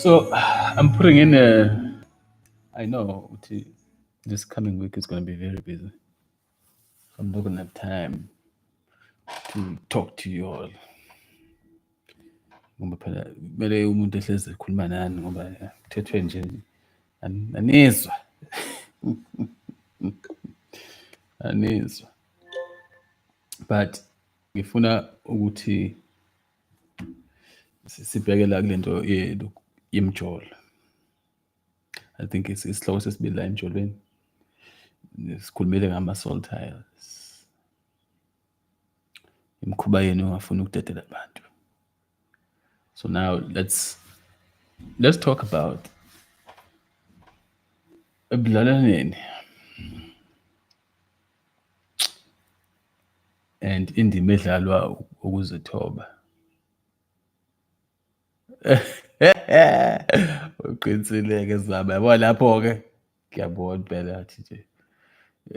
So I'm putting in a. I know this coming week is going to be very busy. I'm not going to have time to talk to you all. Ngoba phela kumele umuntu ehlezi ekhuluma nani ngoba kuthethwe nje anizwa anizwa, but ngifuna ukuthi sibheke la kulento yemjolo. I think isihloko sesibili la emjolweni sikhulumile ngama-saltiles, imikhuba yenu ongafuna ukudedela abantu. So now let's talk about ebudlalwaneni and indima edlalwa ukuzithoba. Uqinisile-ke zaba yabo lapho-ke ngiyabona phela athi nje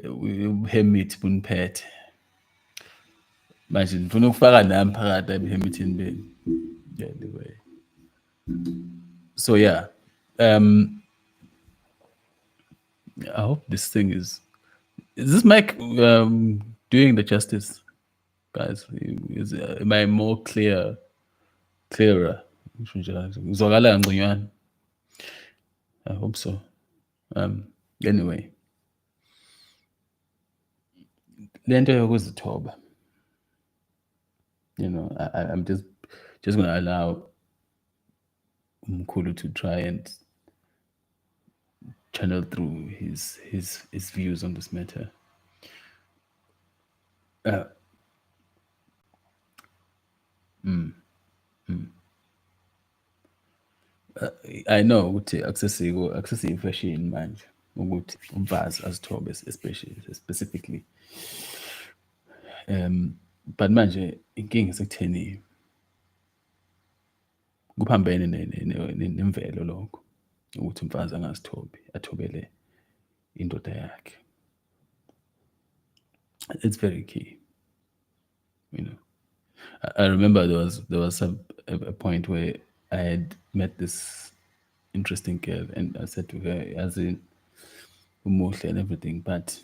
ubuhemith buniphethe manje ngifuna ukufaka nami phakathi ebuhemithini beni. Anyway, so yeah, I hope this thing is this mic doing the justice, guys? Am I more clearer? Ngizwakala ngconywana. I hope so. Anyway, lento yokuzithoba, I'm just gonna allow Umkhulu to try and channel through his views on this matter. I know ukuthi akusesiyo fashion manje ukuthi umfazi azithobe specifically, but manje inkinga sekutheni kuphambene nemvelo lokho ukuthi umfazi angazithobi, athobele indoda yakhe. It's very key, I remember there was a point where I had met this interesting girl and I said to her, as in umuhle and everything, but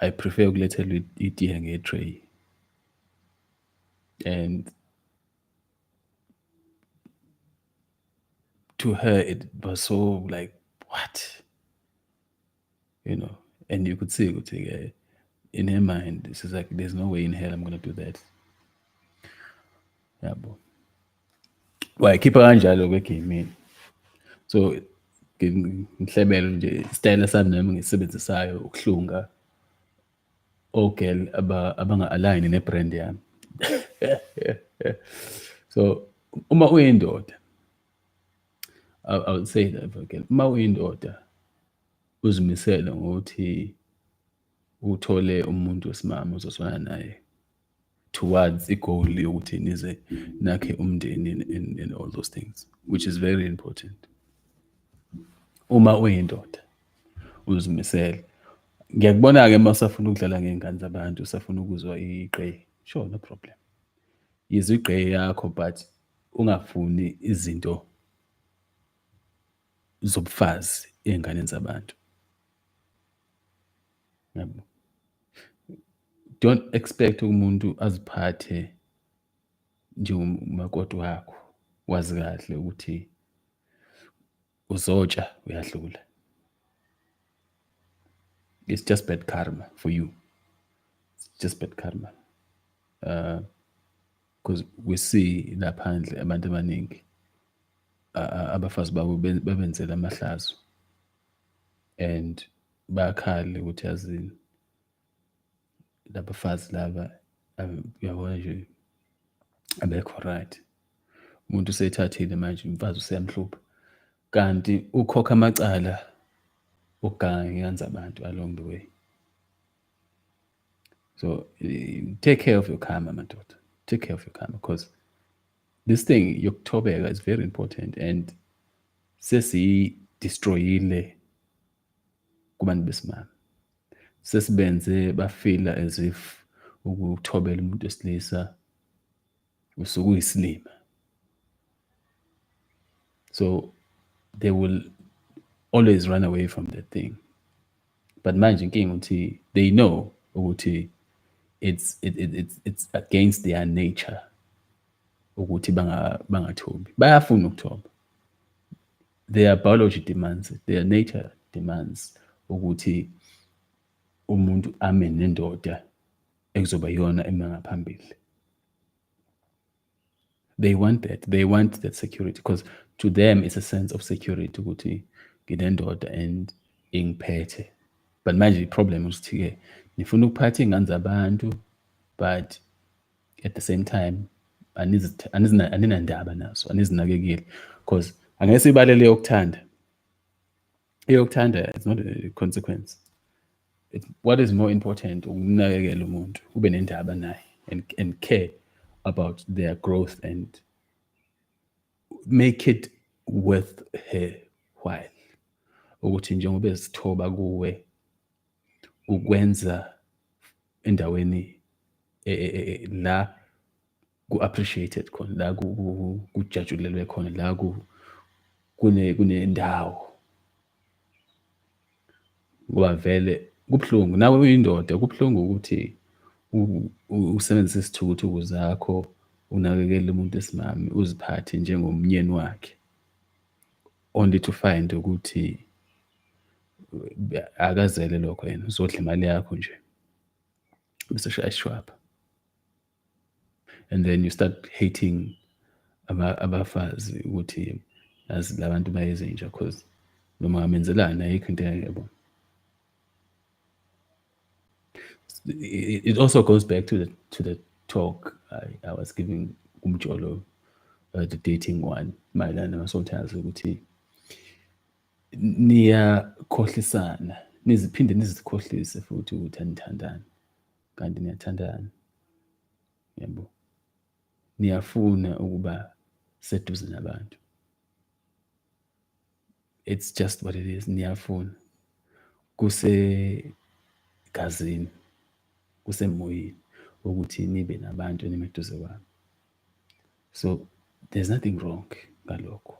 I prefer ukulethelwa itiye nge-tray. And to her it was so like, what? And you could see in her mind, she's like, there's no way in hell I'm gonna do that. Yabo. Why keep kanjalo kwegame. So ngihlebele nje style sami nami ngisebenzisayo ukuhlunga ogel abanga-align ne-brand yami. So uma uyindoda, I would say that again, uma uyindoda uzimisele ngokuthi uthole umuntu wesimama uzoswana naye towards i-goal yokuthi nize nakhe umndeni and all those things, which is very important. Uma uyindoda uzimisele, ngiyakubona-ke uma usafuna ukudlala ngey'ngane zabantu, usafuna ukuzwa igqey, sure, no problem. Yizwa igqey yakho, but ungafuni izinto zobufazi ey'nganeni zabantu. Yabo. Don't expect umuntu aziphathe njengomakoti wakho, wazi kahle ukuthi uzotsha uyadlula. It's just bad karma for you. It's just bad karma. Because we see laphandle abantu abaningi abafazi babo bebenzela amahlazo and bakhale ukuthi yazini labafazi laba uyabona nje abekho right. Umuntu usethathile manje umfazi useyamhlupha kanti ukhokha amacala okuganga ngeyanza abantu along the way. So take care of your karma, my daughter. Take care of your karma, because this thing yokuthobeka is very important and sesi-destroyile kubantu besimame. Sesibenze bafila as if ukuthobela umuntu wesilisa usuke uyisilima. So they will always run away from that thing. But manje inkinga ukuthi they know ukuthi it's against their nature ukuthi bangathobi. Bayafuna ukuthoba. Their biology demands it. Their nature demands ukuthi umuntu ame nendoda ekuzoba yona emangaphambili. They want that. They want that security because to them it's a sense of security ukuthi nginendoda and ingiphethe. But manje i-problem ukuthi-ke nifuna ukuphatha iy'ngane zabantu but at the same time aninandaba nazo, anizinakekeli because angeke sibalele eyokuthanda. Eyokuthanda is not a consequence. What is more important ukunakekela umuntu ube nendaba naye and care about their growth and make it worth her while ukuthi njengoba ezithoba kuwe ukwenza endaweni la ku-appreciated khona, la kujatshulelwe khona, la kunendawo. Ngoba vele kubuhlungu nawe uyindoda, kubuhlungu ukuthi usebenzise isithukuthuku zakho unakekele umuntu esimame uziphathe njengomnyeni wakhe only to find ukuthi akazele lokho yena uzodla imali yakho nje bese shaya ishwapha. And then you start hating abafazi ukuthi yazi labantu bayezenja because noma ngamenzelani ayikho into yabo. It also goes back to the talk I was giving Umjolo, the dating one, mayelana namasontazi ukuthi niyakhohlisana niziphinde nizikhohlise futhi ukuthi anithandani kanti niyathandana, yabo. Niyafuna ukuba seduze nabantu. It's just what it is. Niyafuna kusegazini, kusemoyeni ukuthi nibe nabantu nimeduze kwabo. So there's nothing wrong ngalokho.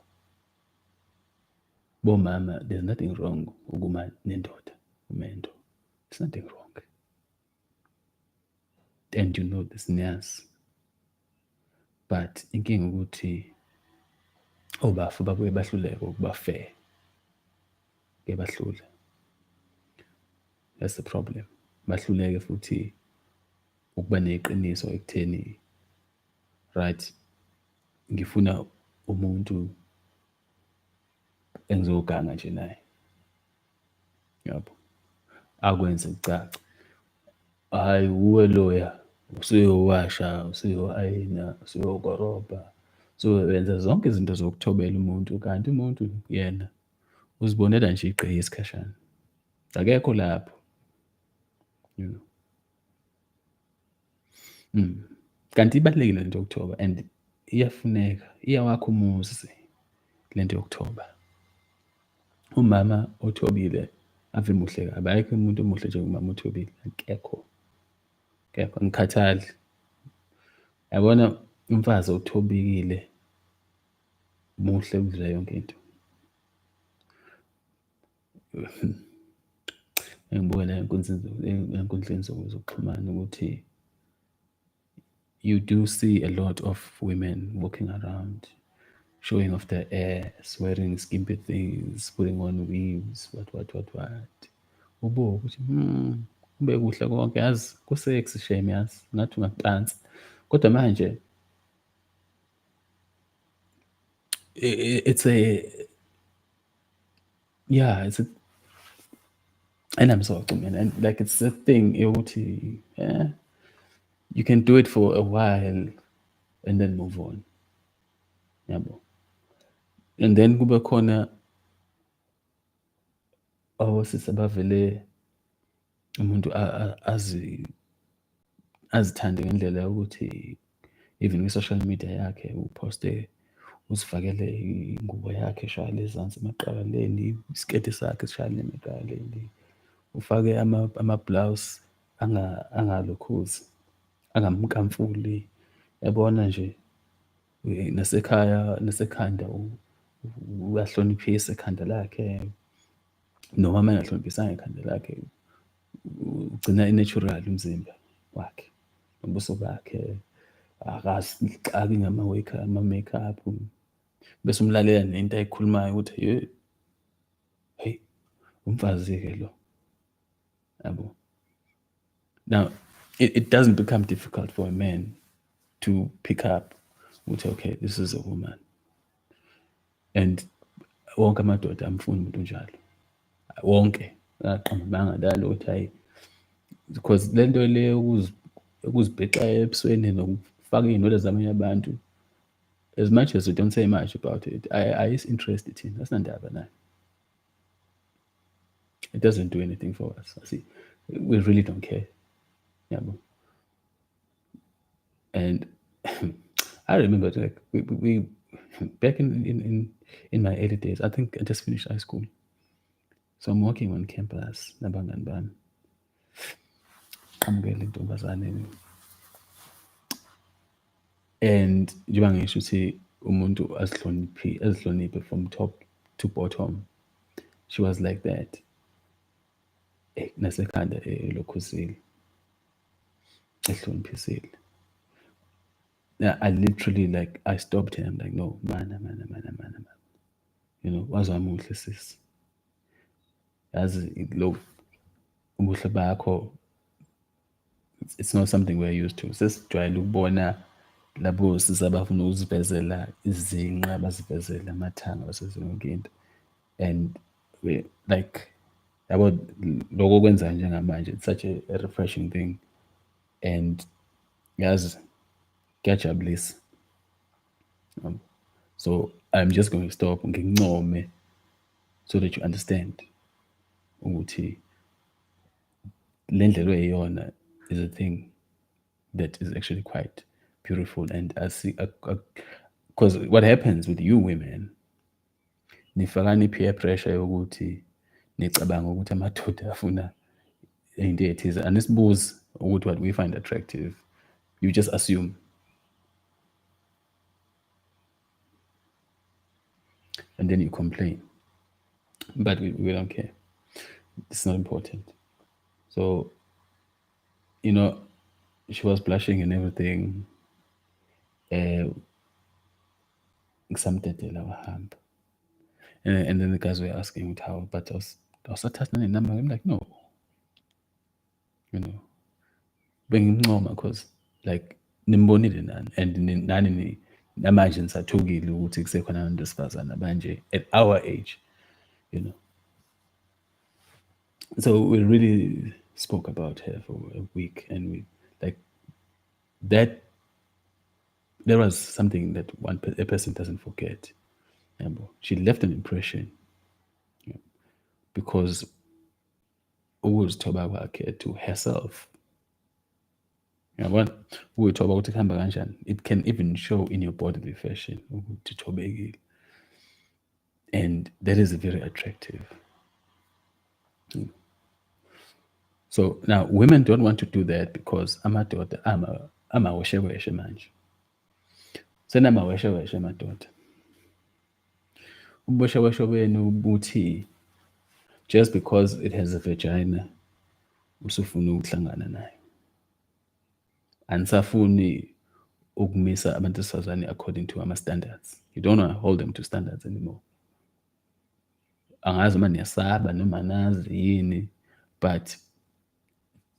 Bomama, there's nothing wrong ukuma nendoda, umendo. There's nothing wrong. And you know this, niyazi. But inkinga ukuthi obafu babuye bahluleke ukuba fair. Ke bahlule. That's the problem. Bahluleke futhi ukuba neqiniso ekutheni right ngifuna umuntu engizoganga nje naye. Yabo. Akwenze kucaca. Hayi uwe lawyer, usuyowasha, usuyoayina, usuyokoroba. So wenza zonke izinto zokuthobela umuntu kanti umuntu yena uzibonela nje igqeye isikhashana. Akekho lapho. You know. Kanti ibalulekile lento yokuthoba and iyafuneka, iyawakha umuzi lento yokuthoba. Umama othobile ave muhle kabi, ayikho umuntu omuhle njengomama othobile, akekho. Kepha ngikhathali. Yabona umfazi othobekile muhle ukudlula yonke into. Engibona enkundleni zokuxhumana ukuthi you do see a lot of women walking around showing off their ass, wearing skimpy things, putting on weaves, what. Ubuka ukuthi kube kuhle konke, yazi kusexy shame, yazi ngathi ungapansi. Kodwa manje it's a and I'm sorry, man, and like it's a thing yokuthi you can do it for a while and then move on. Yabo. And then kube khona sisabavele umuntu azithande ngendlela yokuthi even kwi-social media yakhe uposte uzifakele ingubo yakhe eshayele ezansi emaqakaleni, isiketi sakhe sishayele emaqakaleni, ufake ama-blouse angalokhuzi, angamkamfuli, yabona nje nasekhaya nasekhanda uyahloniphisa ikhanda lakhe, noma uma engahloniphisanga ikhanda lakhe, ugcina i-natural umzimba wakhe, nobuso bakhe, akazixaki ngama-makeup, bese umlalela nento ayikhulumayo ukuthi hey, umfazi-ke lo, yabo. Now, it doesn't become difficult for a man to pick up ukuthi, okay, this is a woman. And wonke amadoda amfuni umuntu njalo. Wonke. Aqambanga dalo ukuthi hayi, because lento le ukuzibhexa ebusweni nokufaka iy'nwele zamanye abantu, as much as we don't say much about it, ayisi-interested thina, asinandaba nayo. It doesn't do anything for us. We really don't care. Yabo. And I remember, like, we back in my early days, I think I just finished high school. So I'm working on campus, nabangani bami. Amukele intombazane. And njengoba ngisho ukuthi umuntu azihloniphe from top to bottom. She was like that. Nasekhanda elokhuzile. Ehloniphisile. Now, I literally, like, I stopped her. I'm like, no, man. You know, wazwa muhle sis. Yazi lo ubuhle bakho, it's not something we're used to. Sesijwayele ukubona labo sisabafuna ukuzivezela izinqa, bazivezela amathanga, basezonke into. And we, like, yabo lokho kwenza njengamanje, it's such a refreshing thing. And yazi kuyajabulisa. So I'm just going to stop ngincome so that you understand ukuthi le ndlela eyiyona is a thing that is actually quite beautiful. And I see, because what happens with you women, nifakani peer pressure yokuthi nicabanga ukuthi amadoda afuna into ethize, anisibuzi ukuthi what we find attractive. You just assume. And then you complain. But we don't care. It's not important. So, you know, she was blushing and everything. Ngisamdedela wahamba. And then the guys were asking how, but I was attaching a number. I'm like, no. You know, bengincoma because, like, nimbonile nani, and nani namanje nisathukile ukuthi kusekhona abantu besifazane manje at our age, you know. So we really spoke about her for a week, and we, like, that there was something that a person doesn't forget. She left an impression, you know, because ukuzithoba kwakhe to herself. Yabona, ukuyithoba ukuthi kuhamba kanjani, it can even show in your bodily fashion ukuthi uthobekile. And that is very attractive. So now women don't want to do that because amadoda amawesheweshe manje. Senamawesheweshe amadoda. Ubusheweshe benu buthi just because it has a vagina usufuna ukuhlangana nayo. Anisafuni ukumisa abantu besifazane according to our standards. You don't want to hold them to standards anymore. Angazi uma niyasaba noma nazi yini, but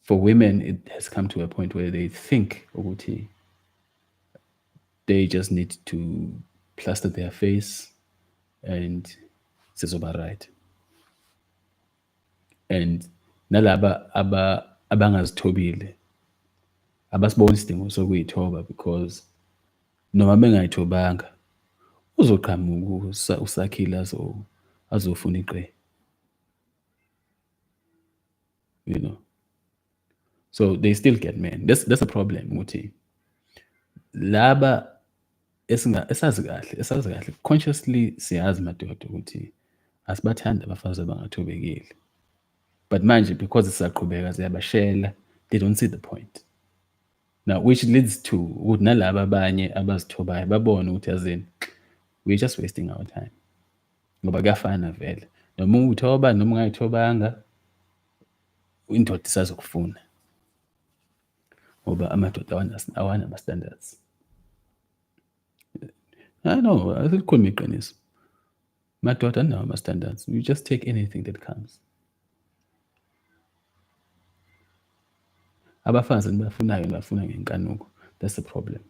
for women it has come to a point where they think ukuthi they just need to plaster their face and sizoba right. And nalaba abangazithobile abasibona isidingo sokuyithoba, because noma bengayithobanga uzoqhamuka usakhile azofuna iqhe, you know. So they still get men. That's a problem ukuthi laba esazi kahle consciously siyazi madoda ukuthi asibathanda abafazi abangathobekile, but manje because isaqhubeka ziyabashela, they don't see the point. Now, which leads to ukuthi nalaba abanye abazithobayo babone ukuthi azini we're just wasting our time. ngoba kuyafana vele. Noma uyithoba noma ungayithobanga, indoda isazokufuna ngoba amadoda awanama-standards. No, asilikhuluma iqiniso. Madoda anawo ama-standards. You just take anything that comes. Abafazi bafuna ngenkanuko. That's the problem.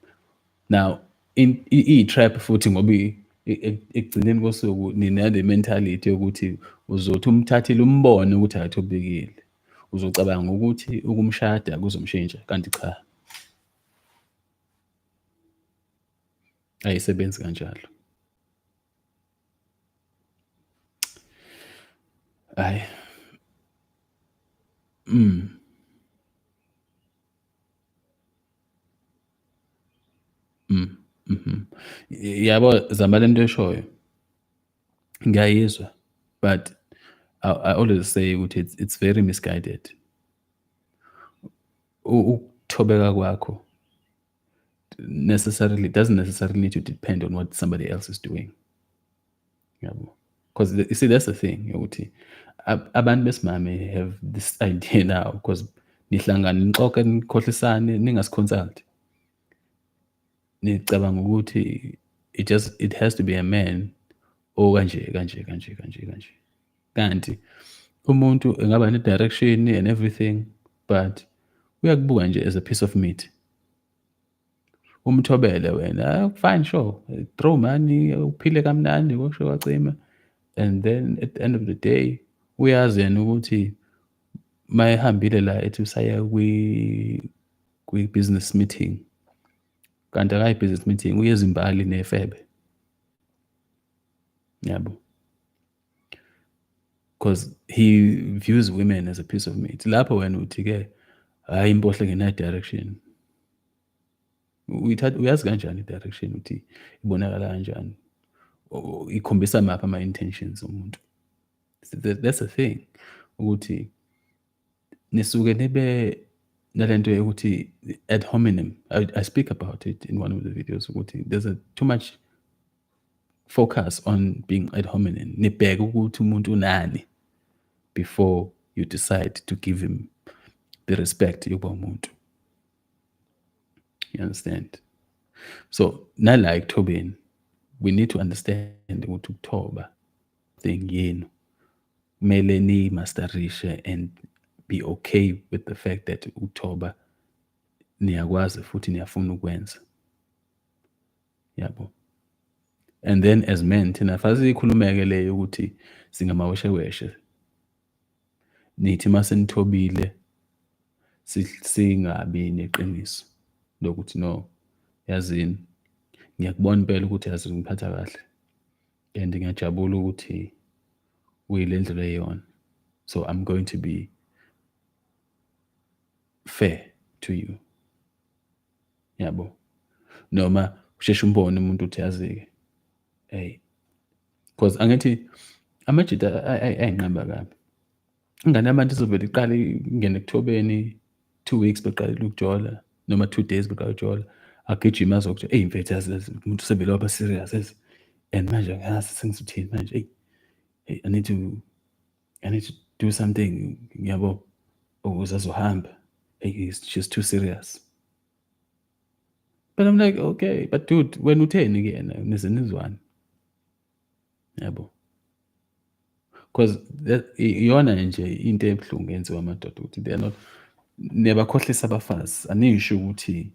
Now, i-trap futhi ngoba ekugcineni kosuku ninale mentality yokuthi uzothi umthathile umbone ukuthi akathobekile. Uzocabanga ukuthi ukumshada kuzomshintsha, kanti cha. Ayisebenzi kanjalo. Hayi. Yabo zama lento eshoyo. Ngiyayizwa, but I always say ukuthi it's very misguided. Ukuthobeka kwakho doesn't necessarily need to depend on what somebody else is doing. Yabo. Because you see, that's the thing ukuthi abantu besimame have this idea now because nihlangana nixoxe nikhohlisane ningasiconsult. Nicabanga ukuthi it has to be a man kanje. Kanti umuntu engaba ne-direction and everything, but uyakubuka nje as a piece of meat. Umthobele wena, fine, sure, throw money, uphile kamnandi, washo wacima, and then at the end of the day uyazi yena ukuthi mayehambile la ethi usaya kwi-business meeting, kanti akayi-business meeting, uyeza imbali nefebe. Yabo. Because he views women as a piece of meat. Lapho wena uthi-ke hayi impohle ngenayo direction. Uyazi kanjani i-direction ukuthi ibonakala kanjani? Ikhombisa maphi ama-intentions omuntu? That's the thing. Ukuthi nisuke nibe nalento yokuthi ad hominem. I speak about it in one of the videos ukuthi there's too much focus on being ad hominem. Nibheke ukuthi umuntu unani before you decide to give him the respect yokuba umuntu. You understand? So, nala ekuthobeni, we need to understand ukuthi ukuthoba thing yenu. Kumele niyimasterishe and be okay with the fact that ukuthoba niyakwazi futhi niyafuna ukwenza. Yabo. And then as men, thina fase ikhulumeke leyo ukuthi singamawesheweshe. Nithi masenithobile singabi neqiniso lokuthi no, yazini ngiyakubona impela ukuthi yazi ngiphatha kahle and ngiyajabula ukuthi uyile ndlela eyona, so I'm going to be fair to you. Yabo. Noma usheshe umbone umuntu uthi yazi-ke hey, because angithi amajita ayinqamba kabi. Ingane yabantu izovela iqale ingene ekuthobeni 2 weeks beqale ukujola noma 2 days beqale ukujola, agijima azokuthi hey mfethu yazi umuntu sebele waba serious yazi, and manje ngazi sengisuthini manje, hey I need to do something, yabo, ukuze azohamba. Hey, she's too serious. But I'm like, okay, but dude, when utheni kuyena nize nizwane? Yabo. Because iyona nje into ebuhlungu yenziwa amadoda ukuthi they are not, niyabakhohlisa abafazi, anisho ukuthi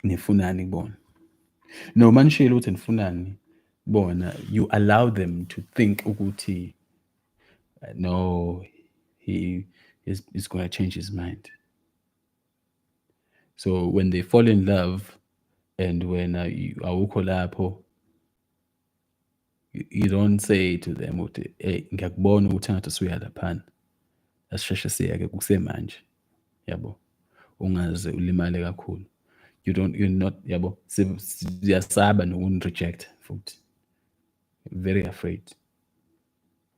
nifunani kubona. Noma nishilo ukuthi nifunani bona, you allow them to think ukuthi no, he is going to change his mind. So when they fall in love and when awukho lapho, you don't say to them ukuthi hey ngiyakubona ukuthi ngathi usuya laphana, asisheshe siyake kusemanje, yabo, ungaze ulimale kakhulu. You're not, yabo, siyasaba nokunireject futhi, very afraid.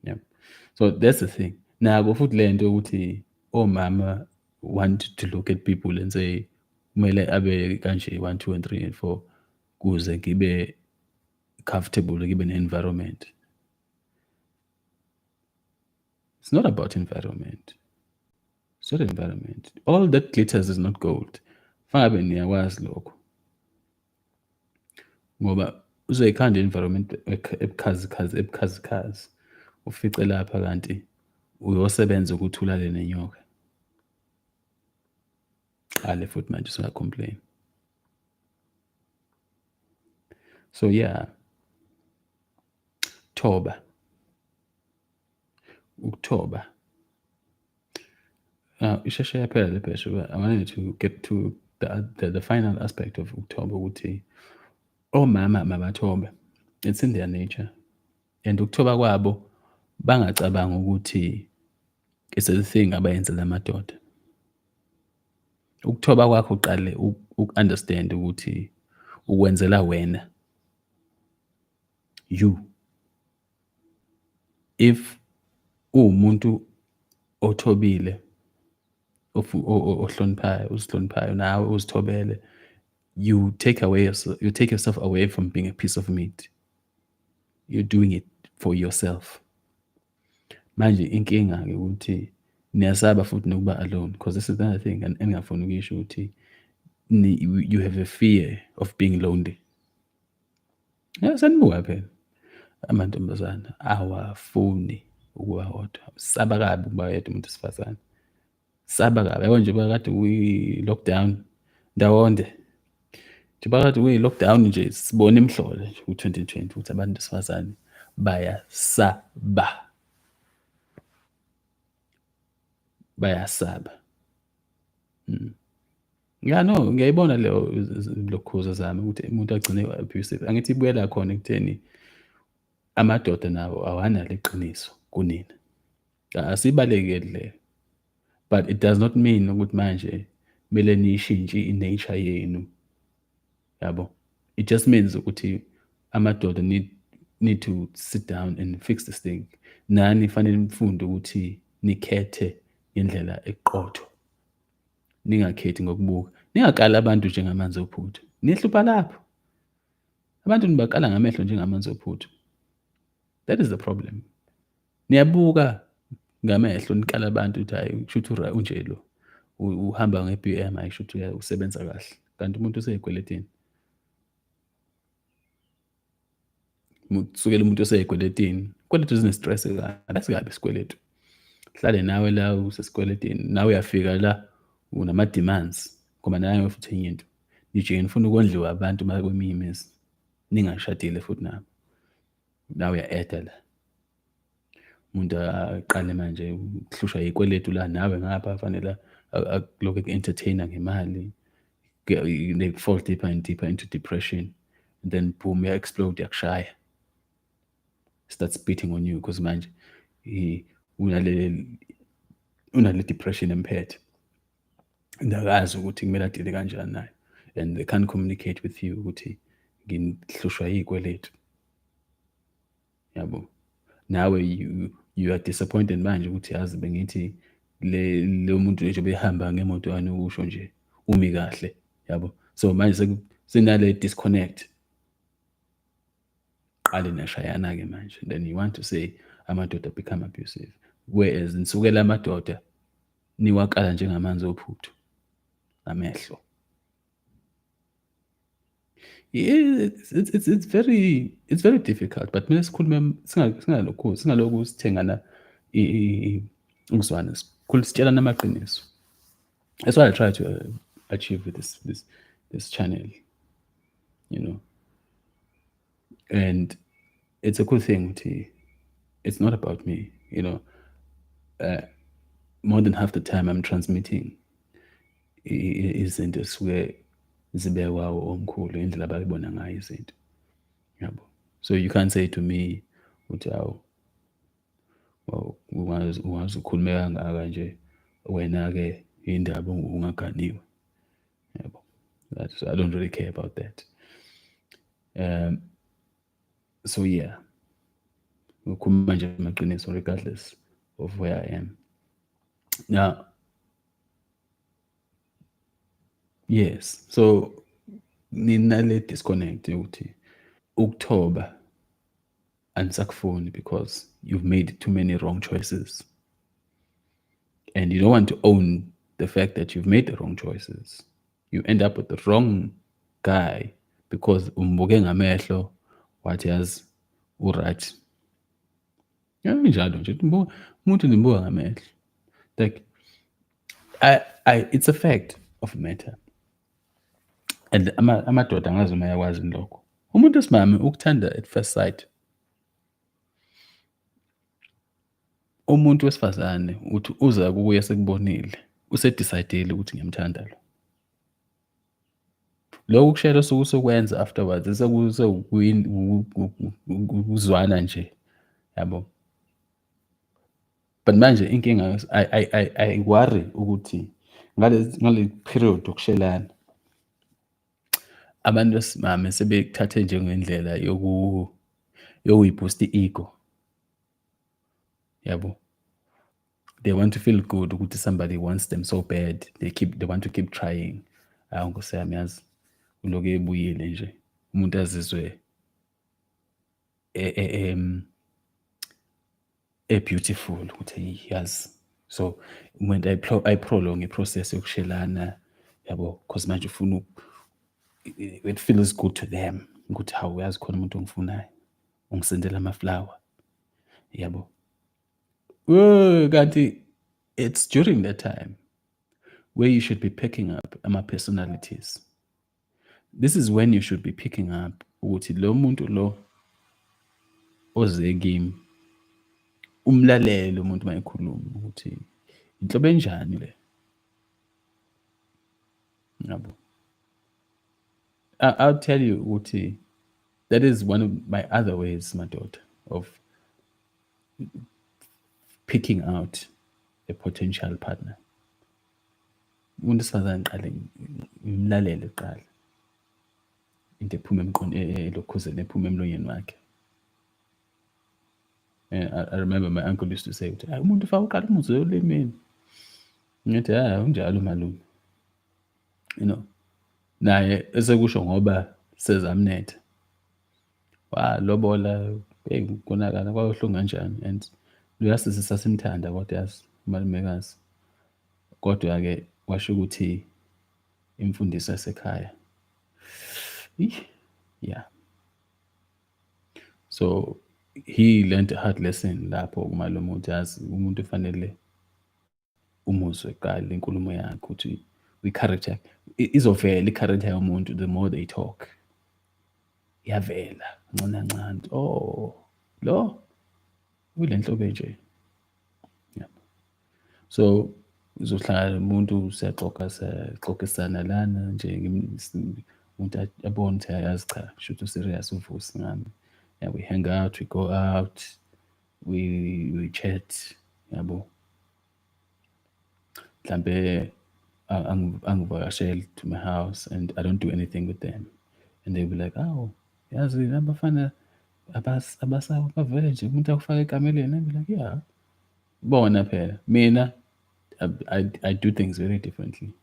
Yeah. So that's the thing. Nako futhi lento ukuthi omama want to look at people and say kumele abe kanje 1 2 and 3 and 4 kuze ngibe comfortable, ngibe ne-environment. It's not about environment. It's not environment. All that glitters is not gold. Fangabe niyakwazi lokho. Ngoba uzoyikhanda i-environment ebukhazikhazi ufice lapha kanti uyosebenza ukuthi ulale nenyoka. Ale futhi manje usungacomplain. So yeah, ukuthoba. Isheshe yaphela le bhesha, but I wanted to get to the final aspect of ukuthoba ukuthi omama mabathobe. It's in their nature. And ukuthoba kwabo bangacabanga ukuthi it's a thing abayenzela amadoda. Ukuthoba kwakho uqale uku-understand ukuthi ukwenzela wena. You. If uwumuntu othobile, ohloniphayo, uzihloniphayo nawe uzithobele, you take yourself away from being a piece of meat. You're doing it for yourself. Manje inkinga ke ukuthi niyasaba futhi nokuba alone, because this is another thing and engafuni ukuyisho ukuthi you have a fear of being lonely. Sanibuka phela amantombazana awafuni ukuba hodwa, saba kabi ukuba yedwa umuntu wesifazane, saba kabi. Yabo nje bakade kuyi-lockdown ndawonde nje, bakade kuyi-lockdown nje, sibona imhlolo nje ku-2020 ukuthi abantu besifazane bayasaba. Yeah, no, ngiyayibona lokhuza zami ukuthi umuntu agcine abusive. Angithi ibuyela khona ekutheni amadoda nawo awanalo iqiniso kunina. Asibalekele, but it does not mean ukuthi manje kumele niyishintshe i-nature yenu, yabo. It just means ukuthi amadoda need to sit down and fix this thing. Nani fanele nifunde ukuthi nikhethe indlela eqotho. Ningakhethi ngokubuka. Ningakala abantu njengamanzi ophuthu. Nihlupha lapho. Abantu nibakala ngamehlo njengamanzi ophuthu. That is the problem. Niyabuka ngamehlo nikala abantu ukuthi hayi kushuthi unje lo. Uhamba nge-BM ayishuthi usebenza kahle. Kanti umuntu useyikweletini. Kusukela umuntu oseyikweletini. Kweletu zine-stress asikabi isikweletu. Hlale nawe la usesikweletini. Nawe uyafika la unama-demands. Ngoba nayo futhi enye into. Nje nifuna ukondliwa abantu kweminye imizi. Ningashadile futhi nabo. Nawe uya-eda la. Umuntu aqale manje ukuhlushwa yikweletu la, nawe ngapha fanele akuloku eku-entertainer ngemali. They fall deeper and deeper into depression. And then boom, explode, yakushaya. Starts beating on you because manje unale depression emphethe. And akazi ukuthi kumele adile kanjani nayo. And they can't communicate with you ukuthi ngihlushwa yikweletu. Yabo. Nawe you are disappointed manje ukuthi yazi bengithi lo muntu nje behamba ngemoto yani ukusho nje umi kahle, yabo. So manje senale disconnect. Qale nashayana ke manje. Then you want to say amadoda become abusive. Whereas nisukela amadoda niwakala njengamanzi ophuthu amehlo. It's very difficult, but mina sikhulume singaloku sithengana ukuzwana, sitshelana amaqiniso. That's what I try to achieve with this channel, you know. And it's a good thing. It's not about me, you know. More than half the time I'm transmitting izinto esuke zibekwa omkhulu indlela abayibona ngayo izinto, yabo. So you can't say to me ukuthi ungazi ukhulume kangaka nje wena ke indaba ungaganiwe, yabo. I don't really care about that. So yeah, ukhuluma nje amaqiniso regardless of where I am. Now, yes, so ninale disconnect ukuthi ukuthoba anisakufuni because you've made too many wrong choices. and you don't want to own the fact that you've made the wrong choices. You end up with the wrong guy because umbuke ngamehlo wathi yazi uright. Injalo nje umuntu nimbuka ngamehlo. Like it's a fact of the matter. And amadoda angazi uma yakwazi lokho. Umuntu wesimame ukuthanda at first sight. Umuntu wesifazane uthi uza kuye sekubonile, usedecide-ile ukuthi ngiyamthanda lo. Lokhu kushayela osuke usukwenza afterwards ukuzwana nje, yabo. But manje inkinga I worry ukuthi ngale period yokushelana abantu besimame sebekuthathe njengendlela yokuyiboost i-ego, yabo. They want to feel good ukuthi somebody wants them so bad. They want to keep trying. Nkosi yami yazi uloku ebuyile nje umuntu azizwe beautiful ukuthi yazi. So when I prolong i-process yokushelana, yabo, because manje ufuna it feels good to them ukuthi hawu yazi khona umuntu ongifunayo ungisendela ama-flower, yabo. Kanti it's during that time where you should be picking up ama-personalities. This is when you should be picking up ukuthi lo muntu lo oze kimi umlalele umuntu mayekhuluma ukuthi inhlobo enjani le, yabo. I'll tell you ukuthi that is one of my other ways, madoda, of picking out a potential partner. Umuntu wesifazane qale ngimlalele kuqala into ephuma elokhuzeni ephuma emlonyeni wakhe. I remember my uncle used to say ukuthi hayi umuntu ufaka uqala umuzwe olimini. Ngithi unjalo malume, you know, naye esekusho ngoba sezamnetha walobola konakala kwayohlungu kanjani, and luyasisi sasimthanda kodwa yazi umalumekazi, kodwa-ke washo ukuthi imfundiso yasekhaya. Yeah. So he learned a hard lesson lapho kumalume ukuthi yazi umuntu ufanele umuzwe kuqala inkulumo yakhe ukuthi i-character izovela i-character yomuntu the more they talk. Iyavela kancane kancane. Lo ule nhlobo nje. Yeah. So uzohlala umuntu siyaxoxisana lana nje umuntu abone ukuthi ayazi cha shoot serious uvusi ngami. Yeah, we hang out, we go out, we chat, yabo. Mhlambe angivakashele to my house and I don't do anything with them, and they'll be like, oh yazi abafana abavele nje umuntu akufaka ekameleni. I'll be like, yeah, bona phela mina I do things very differently,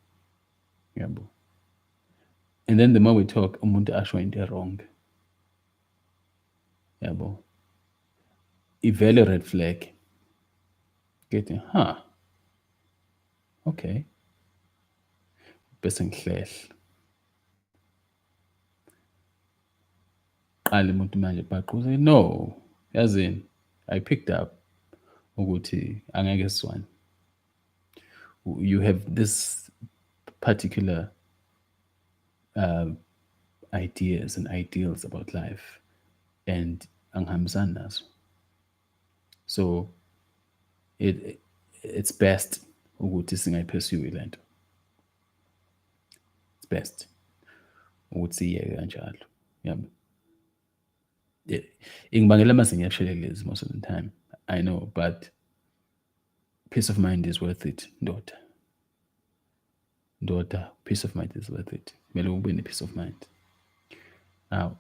yabo. And then the more we talk umuntu asho into wrong, yabo, ivele red flag. Getting okay, bese ngihlehla qala umuntu manje baqhuze no, yazini I picked up ukuthi angeke siswane. You have this particular ideas and ideals about life and angihambisani nazo. So it's best ukuthi singayipursue lento. It's best ukuthi siyeke kanjalo, yabo. Ingibangela mase ngiyasheleleza most of the time, I know, but peace of mind is worth it, ndoda. Peace of mind is worth it. Kumele ube ne-peace of mind. Now,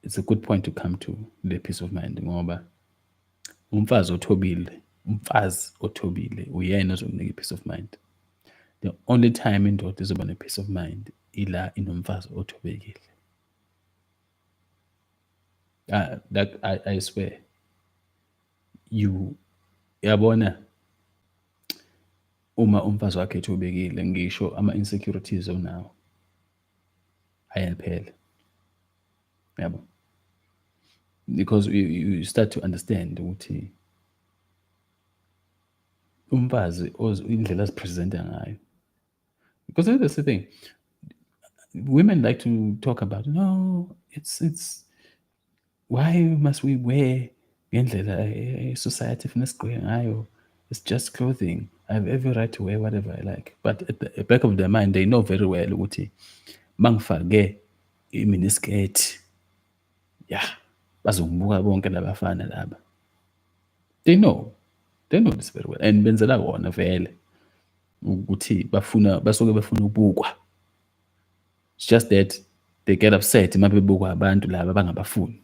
it's a good point to come to the peace of mind ngoba umfazi othobile uyena ozokunika i-peace of mind. The only time indoda izoba ne-peace of mind ila inomfazi othobekile. Like I swear, yabona, uma umfazi wakhe ethobekile, ngisho ama-insecurities onawo ayaphela, yabo, because you start to understand ukuthi umfazi indlela azipresenta ngayo, because that's the thing, women like to talk about, no, it's why must we wear ngendlela society funa sigqoke ngayo, it's just clothing, I have every right to wear whatever I like. But at the back of their mind they know very well ukuthi mangifake iminiskirt, yeah, bazongibuka bonke labafana laba. They know this very well, and benzela wona vele ukuthi basuke befuna ukubukwa. It's just that they get upset uma bebukwa abantu laba abangabafuni.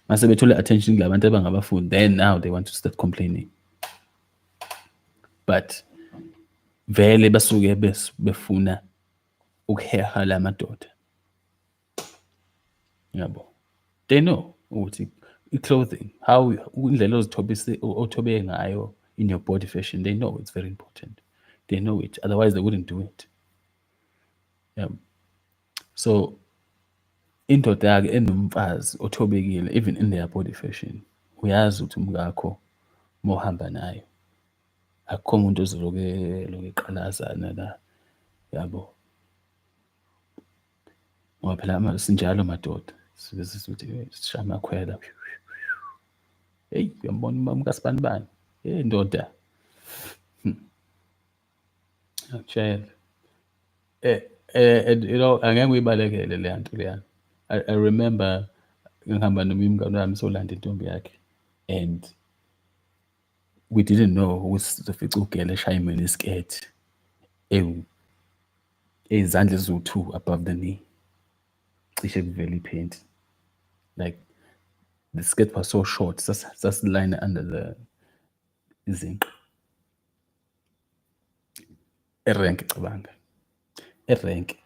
Mase bethole attention kulabantu abangabafuni, then now they want to start complaining. But vele basuke befuna ukuheha la madoda, yabo. They know ukuthi i-clothing, how indlela othobe ngayo in your body fashion, they know it's very important. They know it, otherwise they wouldn't do it. Yeah. So indoda-ke enomfazi othobekile, even in their body fashion, uyazi ukuthi umkakho mohamba nayo akukho umuntu ozoloke eqalazana la, yabo. Ngoba phela sinjalo madoda sithi sishaya amakhwela, hey, uyambona umama kasibani, hey ndoda, ngiyakutshela. And you know, angeke uyibalekele le nto leyana. I remember ngihamba nomngani wami solanda intombi yakhe, and we didn't know ukuthi sizofica ugele eshaya iminiskirt izandla eziwu-2 above the knee, cishe kuvela iphenti, like the skirt was so short, sasilina under the izinqa. Erenke cabanga, erenke.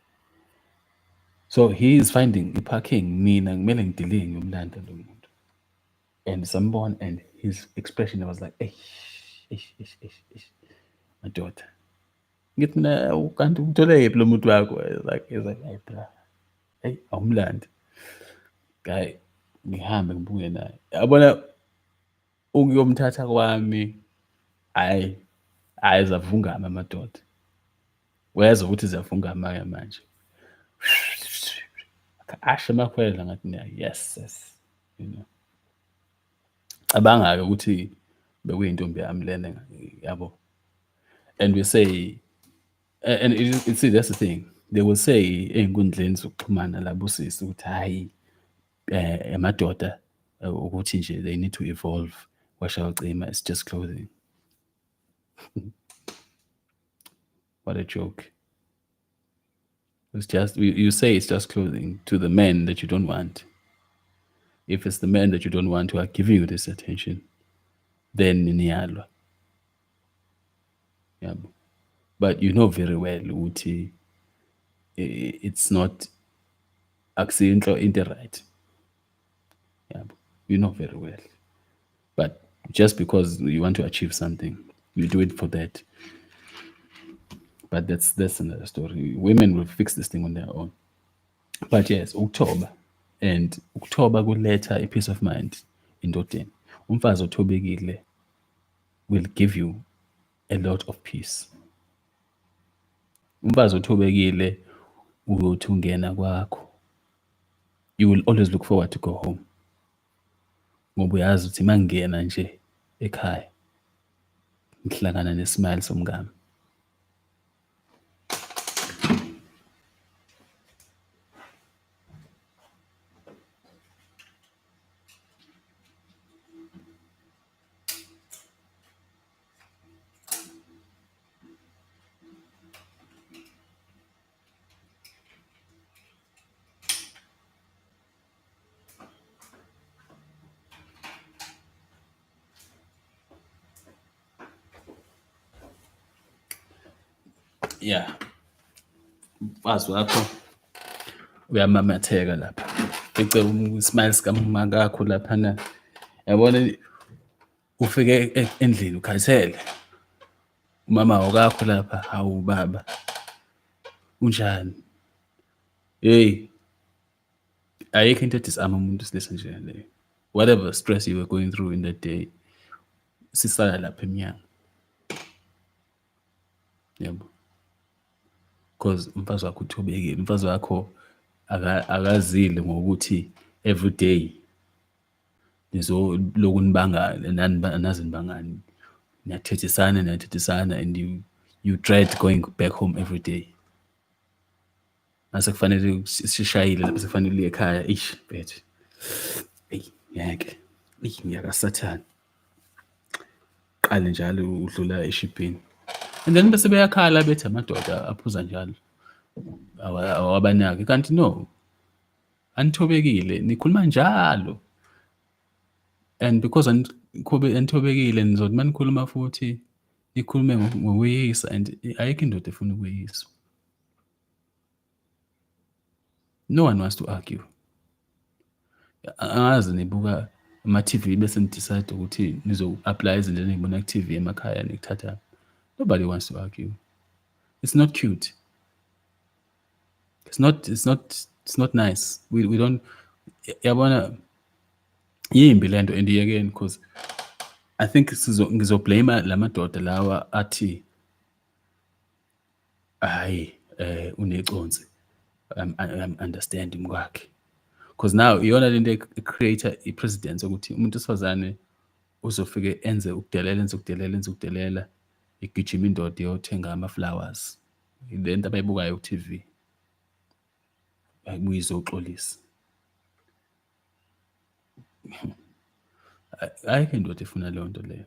So he is finding i-parking, mina kumele ngidile ngiyomlanda lo muntu, and sambona, and his expression was like, madoda, ngithi mina kanti uthole yephi lo muntu wakho? He's like, hey bra, hey awumlandi guy, ngihambe ngibuye naye, yabona ukuyomthatha kwami, hayi zavungama amadoda, wezwa ukuthi ziyavungama-ke manje, ashe amakhwela ngathi yes, you know. Cabanga-ke ukuthi bekuyintombi yami lena, yabo. And we say, and see, that's the thing, they will say ey'nkundleni zokuxhumana labo sisi ukuthi hayi amadoda ukuthi nje they need to evolve, washa ucima, it's just clothing. What a joke. It's just, you say it's just clothing to the men that you don't want. If it's the men that you don't want who are giving you this attention, then niyalwa. Yeah. But you know very well ukuthi it's not akusinto into right. Yeah. You know very well. But just because you want to achieve something, you do it for that. But that's another story. Women will fix this thing on their own. But yes, Ukuthoba. And Ukuthoba kuletha a peace of mind indodeni. Umfazi othobekile will give you a lot of peace. Umfazi othobekile uyothi ungena kwakho, you will always look forward to go home. Ngoba uyazi ukuthi mangingena nje ekhaya ngihlangana nesmile somngami. Yeah. Umfazi wakho uyamamatheka lapha. Ecela ismile sikamama kakho laphana. Yabona ufike endlini ukhathele. umama wakakho lapha, hawu baba, unjani? Hey, ayikho into edisarma umuntu wesilisa njengaleyo. Whatever stress you were going through in that day, sisala lapha emnyango. Yebo. Because umfazi wakho uthobekile, umfazi wakho akazile ngokuthi every day nizoloku nibangane nazi nibangani, niyathethisana and you dread going back home every day. Mase kufanele sishayile lapha sekufanele uye ekhaya, ish bethu, eyi ngeke, ngiyakasathane, qale njalo udlula eshibhini. And then bese beyakhala bethi amadoda aphuza njalo, awabanaki, kanti no, anithobekile, nikhuluma njalo, and because anithobekile nizothi uma nikhuluma futhi nikhulume ngokweyisa, and ayikho indoda efuna ukweyiswa. No one wants to argue. Angazi nibuka ama-TV bese nidecide ukuthi nizo-apply izinto eniy'bona ku-TV emakhaya nikuthatha. Nobody wants to argue. It's not cute. It's not nice. We don't, yabona, yimbi lento, and again, because I think ngizoblame la madoda lawa athi hayi uneconsi, I'm understanding kwakhe, because now iyona lento e-create i-precedence ukuthi umuntu wesifazane uzofike enze ukudelela, igijima indoda iyothenga ama-flowers, lento abayibukayo ku-TV, ayibuye izoxolisa. Ayikho indoda efuna leyo nto leyo.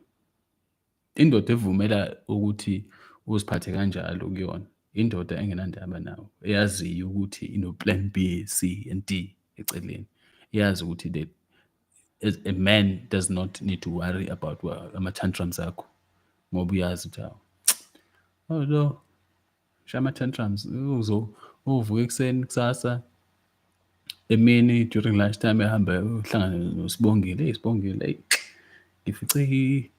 Indoda evumela ukuthi uziphathe kanjalo kuyona, indoda engenandaba nawe, eyaziyo ukuthi ino-plan B, C and D eceleni. Iyazi ukuthi that a man does not need to worry about ama-tantrums akho, ngoba uyazi ukuthi hawu, oh no, ama-tantrums, uvuka ekuseni kusasa, emini during lunch time ehamba uhlangana noSibongile, hey Sibongile, hey, ngifice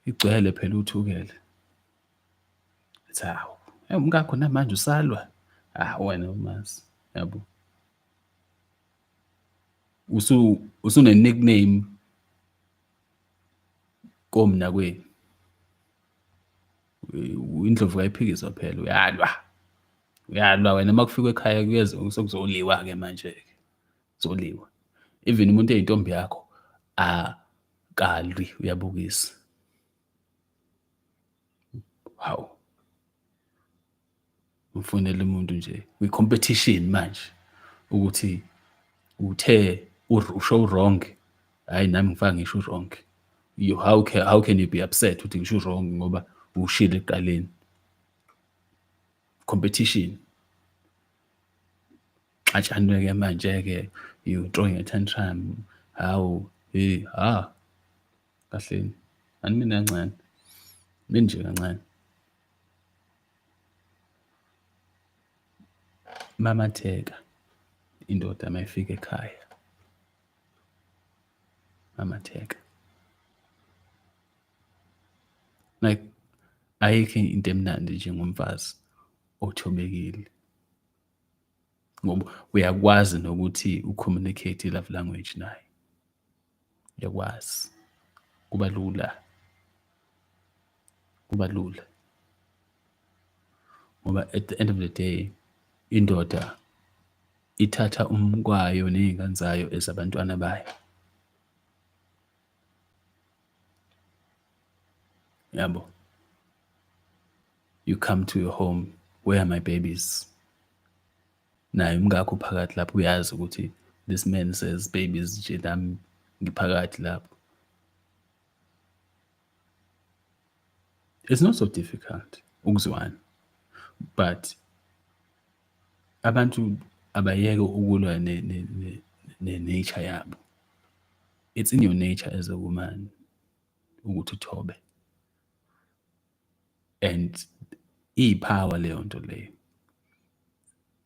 igcwele phela uthukela. Ethi hawu, umkakho namanje usalwa, wena umazi, yabo. Usune-nickname komnakwenu, indlovu kayiphikiswa phela, uyalwa wena, uma kufika ekhaya sekuzoliwa-ke manje-ke, kuzoliwa. Even umuntu eyintombi yakho akalwi, uyabukisa. Hawu, ufunele umuntu nje kwi-competition manje ukuthi uthe usho u-wrong, hhayi nami ngifaka ngisho u-wrong. How can you be upset ukuthi ngisho u-wrong ngoba ushilo ekuqaleni? Competition. Xatshanwe-ke manje-ke, you throwing a tantrum, hawu, kahleni, animini kancane, mini nje kancane. Mamatheka indoda mayifika ekhaya, mamatheka. Like, ayikho into emnandi njengomfazi othobekile, ngoba uyakwazi nokuthi ucommunicate i-love language naye, uyakwazi, kuba lula, ngoba at the end of the day, indoda ithatha umkwayo ney'ngane zayo ezabantwana bayo, yabo. You come to your home, where are my babies? Naye umngakho phakathi lapho, uyazi ukuthi this man says babies nje, nami ngiphakathi lapho. It's not so difficult ukuzwana, but abantu abayeke ukulwa ne-nature yabo. It's in your nature as a woman ukuthi uthobe, and iyipower leyo nto leyo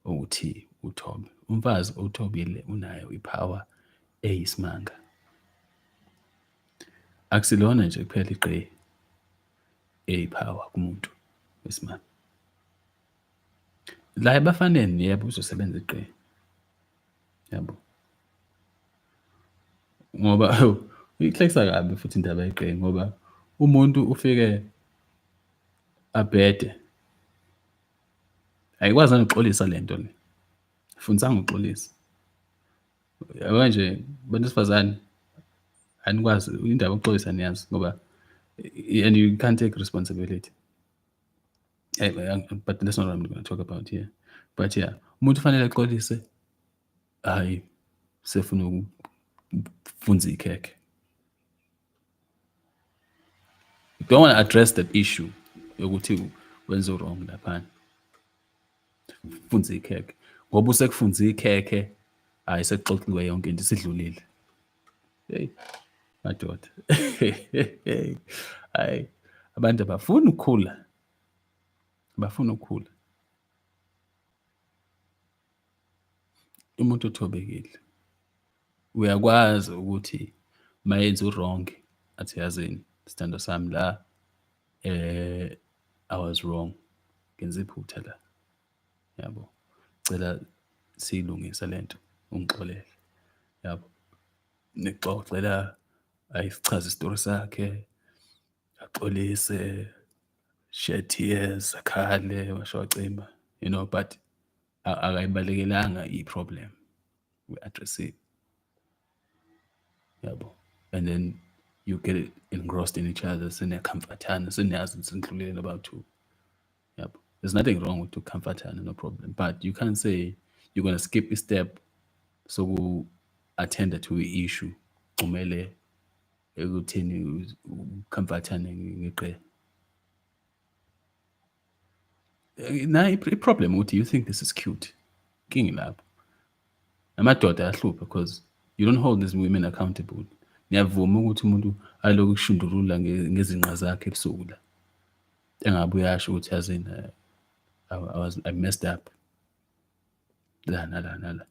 ukuthi uthobe. Umfazi othobile unayo ipower eyisimanga. Akusilona nje kuphela igqe eyipower kumuntu, wesimame. La ebafaneni yebo uzosebenza eqe, yabo. Ngoba ihlekisa kabi futhi indaba yeqe ngoba umuntu ufike abhede, ayikwazi nokuxolisa lento le, ayifundisanga ukuxolisa. Yabo nje bantu besifazane anikwazi indaba yokuxolisa niyazi ngoba and you can't take responsibility. But that's not what I'm gonna talk about here. But yeah, umuntu kufanele axolise, hhayi sefuna ukufunza ikhekhe. You don't wanna address that issue yokuthi wenze wrong laphana. Funza ikhekhe. Ngoba usekufunze ikhekhe, hhayi sekuxoxiwe yonke into isidlulile. Hey, madoda. Hhayi, abantu abafuni ukukhula. Abafuni ukukhula. Umuntu othobekile uyakwazi ukuthi mayenza u-wrong athi yazini sithando sami la I was wrong, ngenze iphutha la, yabo. Cela siyilungise lento, ungixolele, yabo. Nixoxe la, ayisichaze isitori sakhe, axolise, shed tears, akhale, washo wacimba, you know, but akayibalekelanga i-problem, we-address it, yabo. And then you get it engrossed in each other, seniyakhamfathana, seniyazi senidlulele about two, yabo. There's nothing wrong with ukhamfathana, no problem, but you can't say you're gonna skip a step soku-attenda to i-issue, kumele ekutheni ukhamfathane ngeqe. Na i-problem ukuthi you think this is cute. Inkinga ilapho. Amadoda ayahlupha because you don't hold these women accountable. Niyavuma ukuthi umuntu aloku kushundulula ngezinqa zakhe ebusuku la. Engabuye asho ukuthi yazini I messed up. La nala nala.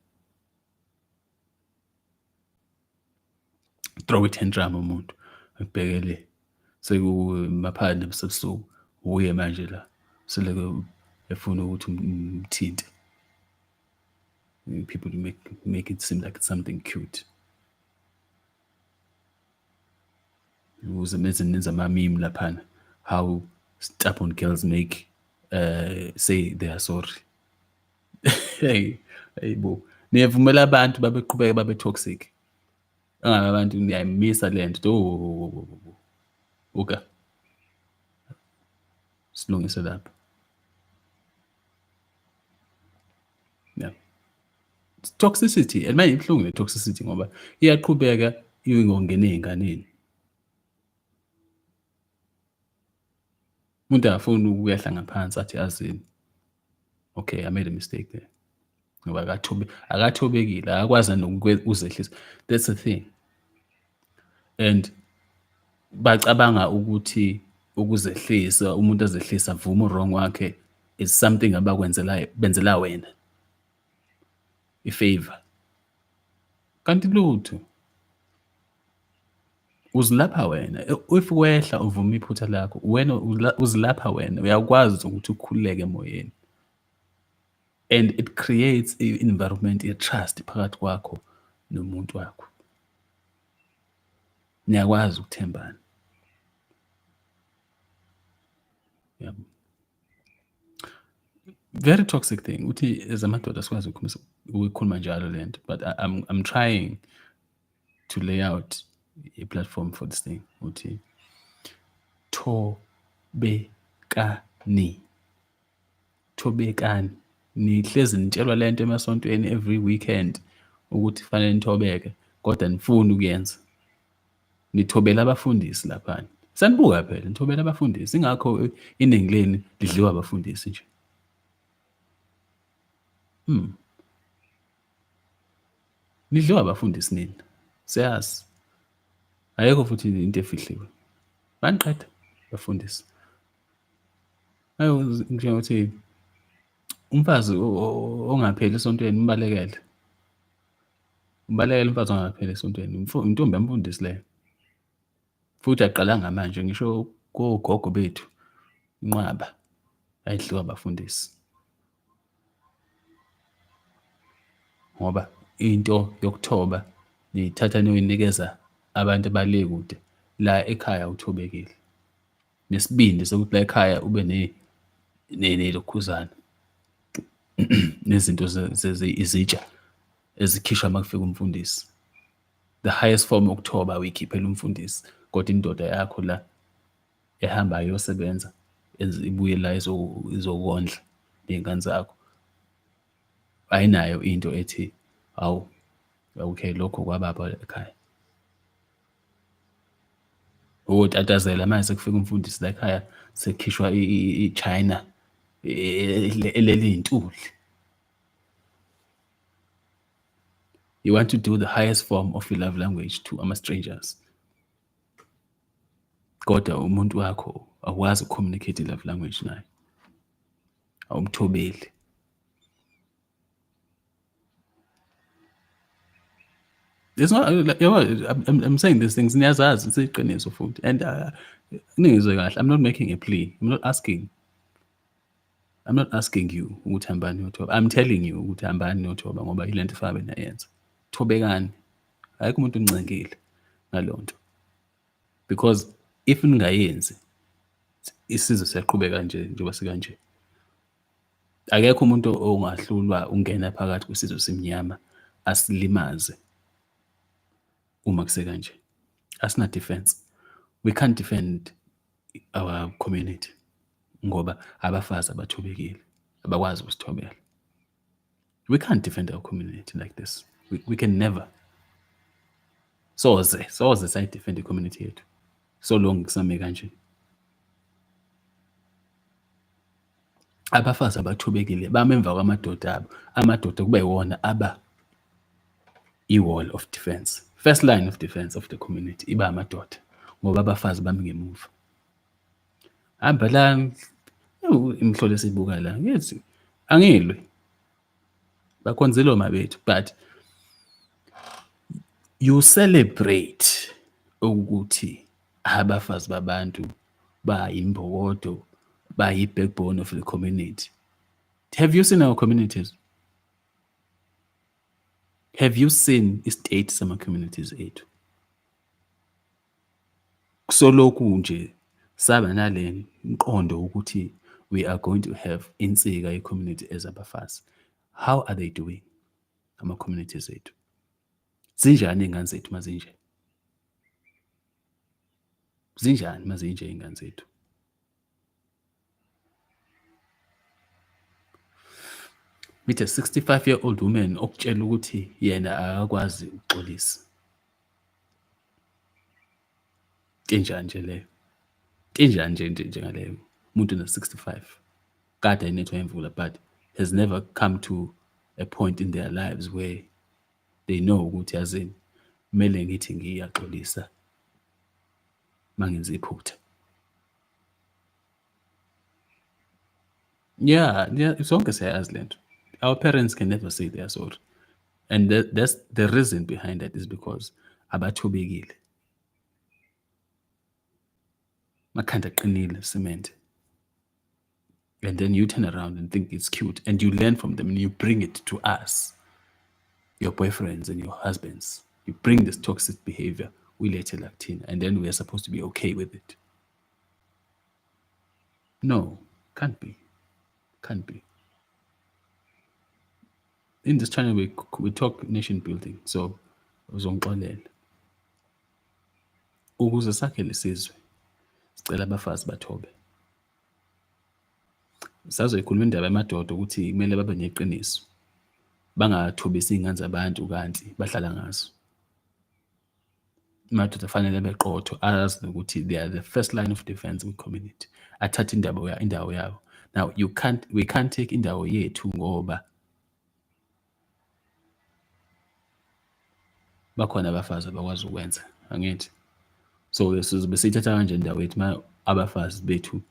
Throw a tantrum umuntu akubhekele sekumaphandle ebusuku uye manje la seleke efuna ukuthi umthinte. People make it seem like it's something cute. Ukuze nenza ama-meme laphana how stubborn girls make say they are sorry. Hey bo, niyavumela abantu babeqhubeka babe toxic. Angabe abantu niyayimisa lento uka silungise lapha. Yeah. Toxicity, and manje ibuhlungu le-toxicity ngoba iyaqhubeka ingongena ey'nganeni. Umuntu akafuni ukuyehla ngaphansi athi yazini, okay, I made a mistake there. Ngoba akathobekile, akakwazi uzehlisa. That's the thing. And bacabanga ukuthi ukuzehlisa, umuntu azehlisa avume u-wrong wakhe is something benzela wena. I-favor. Kanti lutho. Uzilapha wena. If wehla uvuma iphutha lakho, wena uzilapha wena. Uyakwazi ukuthi ukhululeke emoyeni. And it creates i-environment ye-trust phakathi kwakho nomuntu wakho. Niyakwazi ukuthembana. Yeah. Very toxic thing. Uthi ezamadoda sikwazi ukukhuluma njalo lento, but I'm trying to lay out a platform for this thing. Uthi thobekani. Nihlezi nitshelwa lento emasontweni every weekend ukuthi fanele nithobeke, kodwa nifuni ukuyenza. Nithobela abafundisi laphana. Sanibuka phela nithobela abafundisi, ingakho iningi leni lidliwa abafundisi nje. Nidliwa abafundisi nini? Siyazi. Ayekho futhi into efihliwe. Baniqeda abafundisi. Njengokuthi umfazi ongapheli esontweni umbalekele. Umbalekele umfazi ongapheli esontweni. Intombi yamfundisi leyo. Futhi aqalanga manje ngisho kogogo bethu inqwaba. ayidliwa abafundisi. Ngoba into yokuthoba niyithatha niyoyinikeza abantu abale kude, la ekhaya uthobekile. Nesibindi sokuthi la ekhaya ube nelokhuzana nezinto izitsha ezikhishwa uma kufika umfundisi. The highest form yokuthoba uyikhiphela umfundisi, kodwa indoda yakho la ehamba iyosebenza ibuye la izokondla ney'ngane zakho, ayinayo into ethi, hawu, okay, lokho kwababa ekhaya. Utatazela manje sekufika umfundisi la ekhaya sekukhishwa i-China eleliy'ntuli. You want to do the highest form of your love language to ama-strangers, kodwa umuntu wakho awukwazi uku-communicate i-love language naye, awumthobeli. It's not like, I'm saying these things niyazazi siyiqiniso futhi, and ningizwe kahle, I'm not making a plea, I'm not asking you ukuthi hambani niyothoba. I'm telling you ukuthi hambani niyothoba ngoba yile nto efabe nayenza. Thobekani, ayikho umuntu uncengile ngalo nto, because if ningayenzi isizwe siyaqhubeka njengoba sikanje. Akekho umuntu ongahlulwa ungena phakathi kwesizwe simnyama asilimaze uma kusekanje. Asina defense. We can't defend our community ngoba abafazi abathobekile abakwazi ukusithobela. We can't defend our community like this. We can never. Soze sayidefend i-community yethu so long kusame kanje. Abafazi abathobekile bama emva kwamadoda abo, amadoda kube yiwona aba i-wall of defense, first line of defense of the community iba amadoda ngoba abafazi bami ngemuva. Hamba la imhlolo esiyibuka la ngithi angilwe bakhonzile omabethu, but you celebrate ukuthi abafazi babantu bayimbokodo, bayi-backbone of the community. Have you seen our communities? Have you seen i-state sama-communities ethu? Kusolokhu nje saba nale mqondo ukuthi we are going to have insika i-community ezabafazi. How are they doing ama-communities ethu? Zinjani iy'ngane zethu mazinje? Zinjani mazinje iy'ngane zethu? With a 65-year-old woman okutshela ukuthi yena akakwazi ukuxolisa. Injani nje leyo? Injani nje njengaleyo? Umuntu una-65 kade ayinethwa imvula, but has never come to a point in their lives where they know ukuthi yazini kumele ngithi ngiyaxolisa mangenza iphutha. Yeah, sonke siyayazi lento. Our parents can never say they are sorry. And that's the reason behind that is because abathobekile. Makhanda qinile cement. And then you turn around and think it's cute and you learn from them and you bring it to us, your boyfriends and your husbands. You bring this toxic behavior, we let it actin, and then we are supposed to be okay with it. No, can't be. Can't be. In this channel, we talk nation building, so uzongixolela. Ukuze sakhele isizwe, sicela abafazi bathobe. Sazoyikhuluma indaba yamadoda ukuthi kumele babe neqiniso. Bangathobisi iy'ngane zabantu kanti bahlala ngazo. Amadoda afanele beqotho, azi ukuthi they are the first line of defense in community. Athathe indawo yabo. Now we can't take indawo yethu ngoba bakhona abafazi abakwazi ukwenza, angithi? So sizobe siyithatha kanje indawo yethu ma abafazi bethu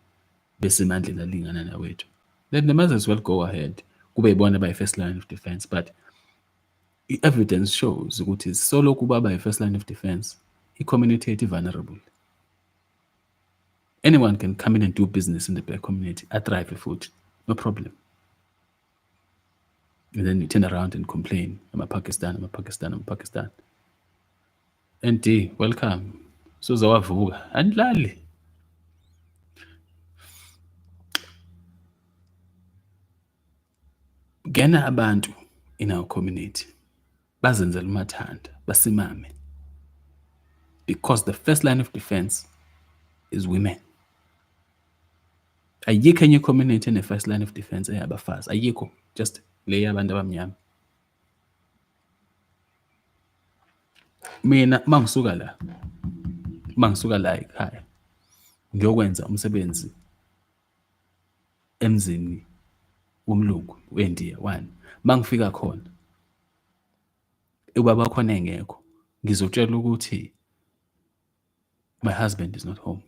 besemandleni alingana nawethu. Then they might as well go ahead. Kube yibona bayi-first line of defense, but i-evidence shows ukuthi solo kuba bayi-first line of defense, i-community yethu vulnerable. Anyone can come in and do business in the black community. I thrive food, no problem. And then you turn around and complain, I'm a Pakistan, I'm a Pakistan, I'm a Pakistan. ND, welcome. Suzawavuka. Andlali. Gena abantu in our community. Bazenzela umathanda, basimame. Because the first line of defense is women. Ayikho enye community ene first line of defense eyabafazi. Ayikho. Just le yabantu abamnyama. Mina mangisuka la ekhaya ngiyokwenza umsebenzi emzini womlungu weNdiya one. Mangifika khona ubaba khona engekho, ngizotshela ukuthi my husband is not home.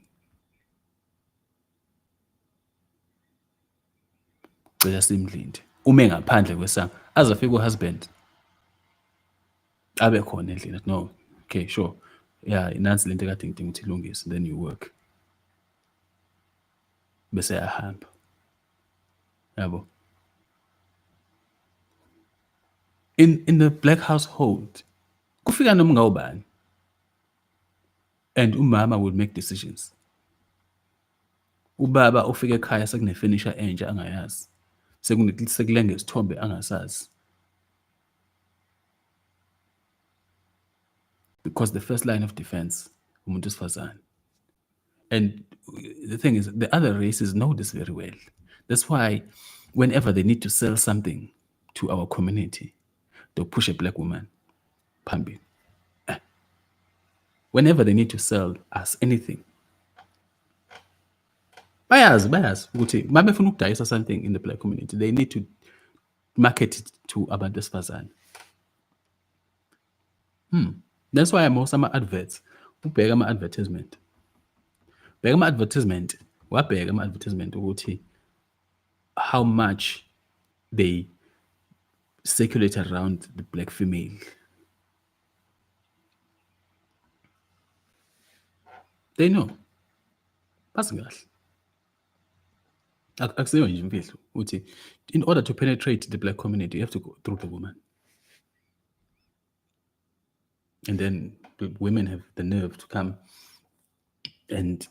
Cela simlinde. Ume ngaphandle kwesango azafika uhusband abe khona endlini. No, okay, sure. Yeah, nansi lento ekade ngidinga ukuthi ilungise, then you work. Bese yahamba. Yabo. In the black household, kufika noma ngawubani. And umama would make decisions. Ubaba ufika ekhaya sekunefinisher entsha angayazi. Sekulenge isithombe angasazi. Because the first line of defense, umuntu wesifazane. And the thing is, the other races know this very well. That's why whenever they need to sell something to our community, they'll push a black woman. Pambi. Whenever they need to sell us anything, bayazi ukuthi mabefuna ukudayisa something in the black community, they need to market it to abantu besifazane. That's why most ama-adverts, ubheka ama-advertisement. Bheka ama-advertisement ukuthi how much they circulate around the black female. They know. Bazi kahle. Akusiyo nje imfihlo ukuthi in order to penetrate the black community, you have to go through the woman. And then the women have the nerve to come and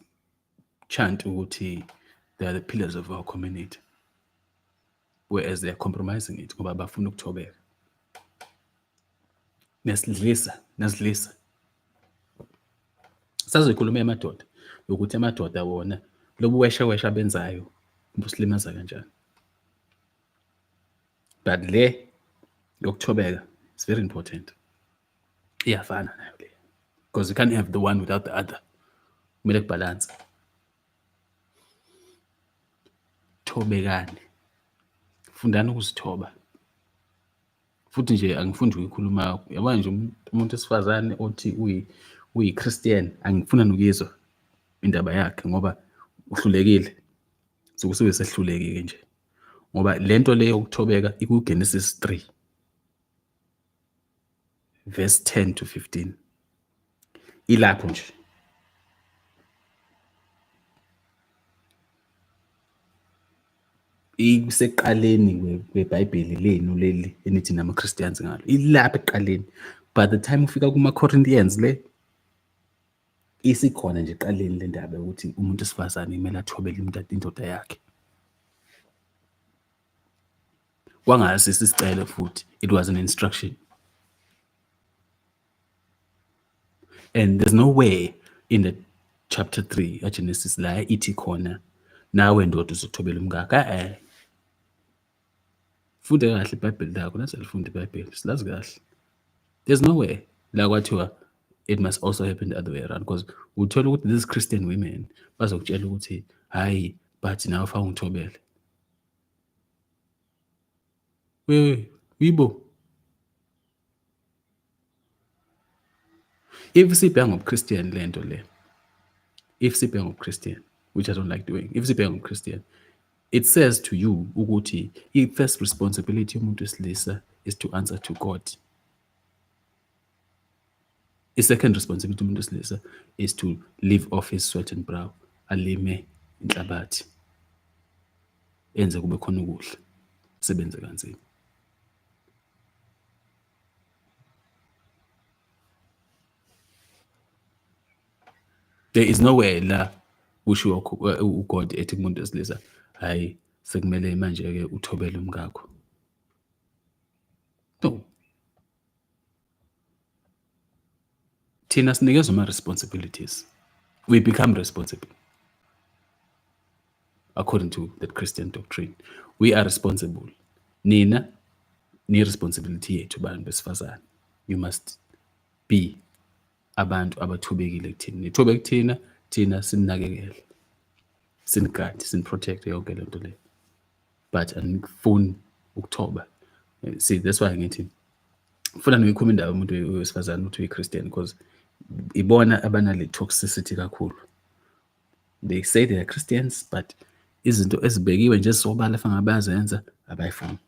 chant ukuthi they are the pillars of our community. Whereas they are compromising it ngoba bafuna ukuthobeka. Nesilisa. Sazoyikhuluma emadoda ukuthi amadoda wona lobu wesha benzayo ubusilimaza kanjani. But le yokuthobeka is very important. Iyafana nayo le. Because you can't have the one without the other. Kumele kubalance. Thobekani. Fundani ukuzithoba. Futhi nje angifundi ukuyikhuluma, yabona nje umuntu wesifazane othi uyi-Christian, angifuna nokuyizwa indaba yakhe ngoba uhlulekile. Sokusuke sehlulekile nje. Ngoba lento le yokuthobeka ikuGenesis 3 verse 10 to 15. Ilapho nje. Iseqaleni kweBhayibheli lenu leli enithi nama-Christians ngalo. Ilapha eqaleni. By the time ufika kuma-Corinthians le isikhona nje eqaleni le ndaba ukuthi umuntu wesifazane kumele athobele indoda yakhe. Kwangasi sisicelo futhi. It was an instruction. And there's no way in the chapter 3 kaGenesis la ithi khona nawe ndoda uzothobela umkakho. Funde kahle iBhayibheli lakho, naselifunda iBhayibheli, silazi kahle. There's no way la kwathiwa it must also happen the other way around, because uthola ukuthi these Christian women bazokutshela ukuthi hayi but nawe ufaka ungithobele. Yibo. If sibheka ngobuChristian lento le, if sibheka ngobuChristian, which I don't like doing, if sibheka ngobuChristian, it says to you ukuthi i-first responsibility yomuntu wesilisa is to answer to God. The second responsibility yomuntu wesilisa is to live off his sweat and brow. alime inhlabathi, enze kube khona ukudla, sebenze kanzima. There is nowhere la kushiwo uGod ethi kumuntu wesilisa, hayi sekumele manje-ke uthobele umkakho. No. Thina sinikezwa ama-responsibilities. We become responsible according to that Christian doctrine. We are responsible. Nina, ni-responsibility yethu bantu besifazane. You must be abantu abathobekile kuthina. Nithobe kuthina, thina sininakekele, sinigade, siniprotecte yonke le nto le. But anifuni ukuthoba. See, that's why ngithi kufuna noyikhuluma indaba umuntu wesifazane ukuthi uyi-Christian, because ibona abanale toxicity kakhulu. They say they are Christians, but izinto ezibekiwe nje ezisobala fanele bayazenza abayifuni.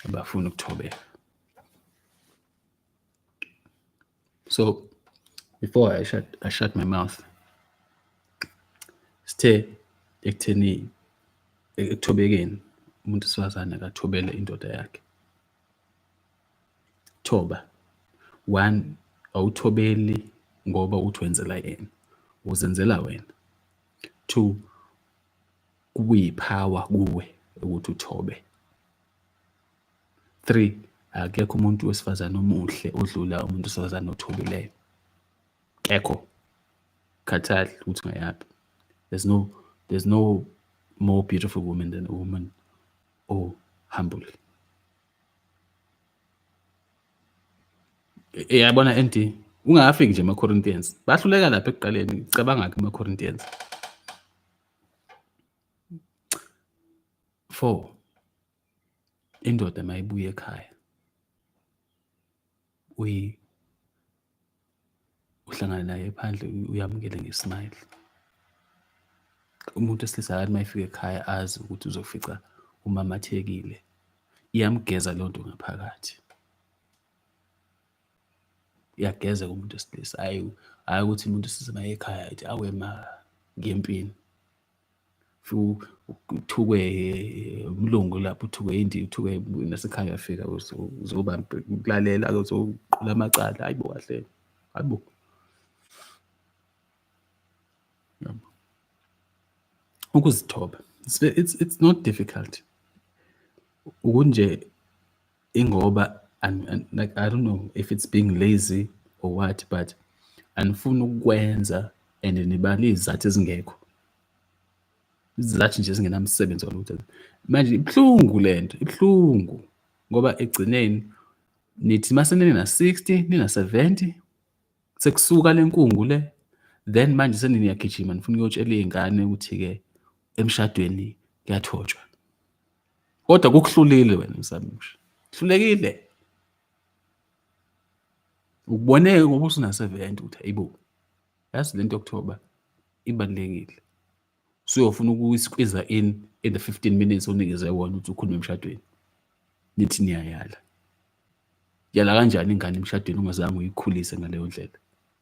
Abafuni ukuthobeka. So before I shut my mouth, sithe ekutheni ekuthobekeni umuntu wesifazane akathobele indoda yakhe. Thoba. One, awuthobeli ngoba uthi wenzela yena, uzenzela wena. Two, kuyipower kuwe ukuthi uthobe. Three, akekho umuntu wesifazane omuhle odlula umuntu wesifazane othobileyo. Ekho. Khathali ukuthi ngayaphi. There's no more beautiful woman than a woman humble. Yabona enti ungafiki nje ema-Corinthians. Bahluleka lapha ekuqaleni, cabanga ke ema-Corinthians. 4, indoda mayibuye ekhaya, uhlangana naye phandle, uyamukele ngesmile. Umuntu wesilisa akathi mayefika ekhaya azi ukuthi uzofica umamathekile, iyamgeza loo nto ngaphakathi. Iyageza kumuntu wesilisa, hayi ukuthi umuntu wesilisa maye ekhaya athi awe ma ngempini. Uthukwe umlungu lapho, uthukwe indiya, uthukwe nasekhaya uyafika uzoba ukulalela, uzoqula amacala, hayibo kahle, hayibo. Ukuzithoba, it's not difficult. Ukunje ingoba like I don't know if it's being lazy or what, but anifuni ukwenza and nibala izathu ezingekho. Izathu nje ezingenamsebenzi walutho. Manje ibhlungu lento, ibhlungu ngoba egcineni nithi masenene na 60, nina 70 sekusuka lenkungu le, then manje seniyagijima nifuna ukuyotshela izingane ukuthi ke emshadweni kuyathotshwa. Kodwa kukuhlulile wena msamusha. Hlulekile. Ukuboneke ngoba usuna 70 uthi hayibo. Yazi lento yokuthoba ibalekile. Usuyofuna ukuyisqueeza in the 15 minutes onikeze wona ukuthi ukhulume emshadweni. Nithi niyayala. Yala kanjani ingane emshadweni ungazange uyikhulise ngaleyo ndlela?